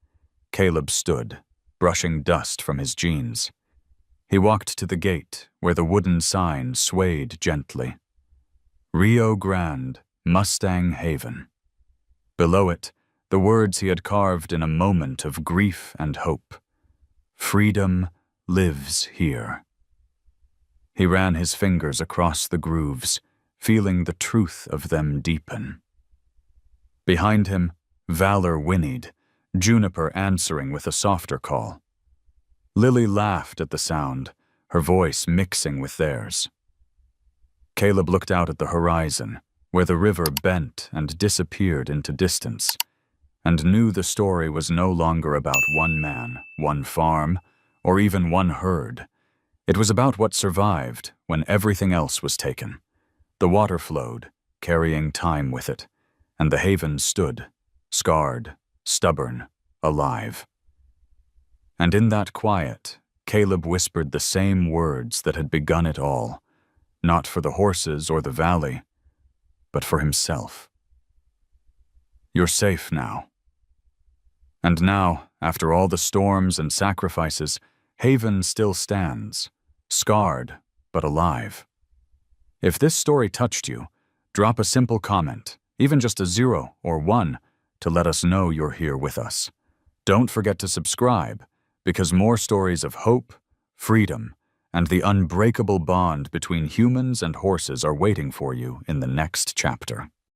Caleb stood, brushing dust from his jeans. He walked to the gate where the wooden sign swayed gently. Rio Grande, Mustang Haven. Below it, the words he had carved in a moment of grief and hope. Freedom lives here. He ran his fingers across the grooves, feeling the truth of them deepen. Behind him, Valor whinnied, Juniper answering with a softer call. Lily laughed at the sound, her voice mixing with theirs. Caleb looked out at the horizon, where the river bent and disappeared into distance, and knew the story was no longer about one man, one farm, or even one herd. It was about what survived when everything else was taken. The water flowed, carrying time with it, and the haven stood, scarred, stubborn, alive. And in that quiet, Caleb whispered the same words that had begun it all, not for the horses or the valley, but for himself. You're safe now. And now, after all the storms and sacrifices, Haven still stands, scarred but alive. If this story touched you, drop a simple comment, even just a 0 or 1, to let us know you're here with us. Don't forget to subscribe, because more stories of hope, freedom, and the unbreakable bond between humans and horses are waiting for you in the next chapter.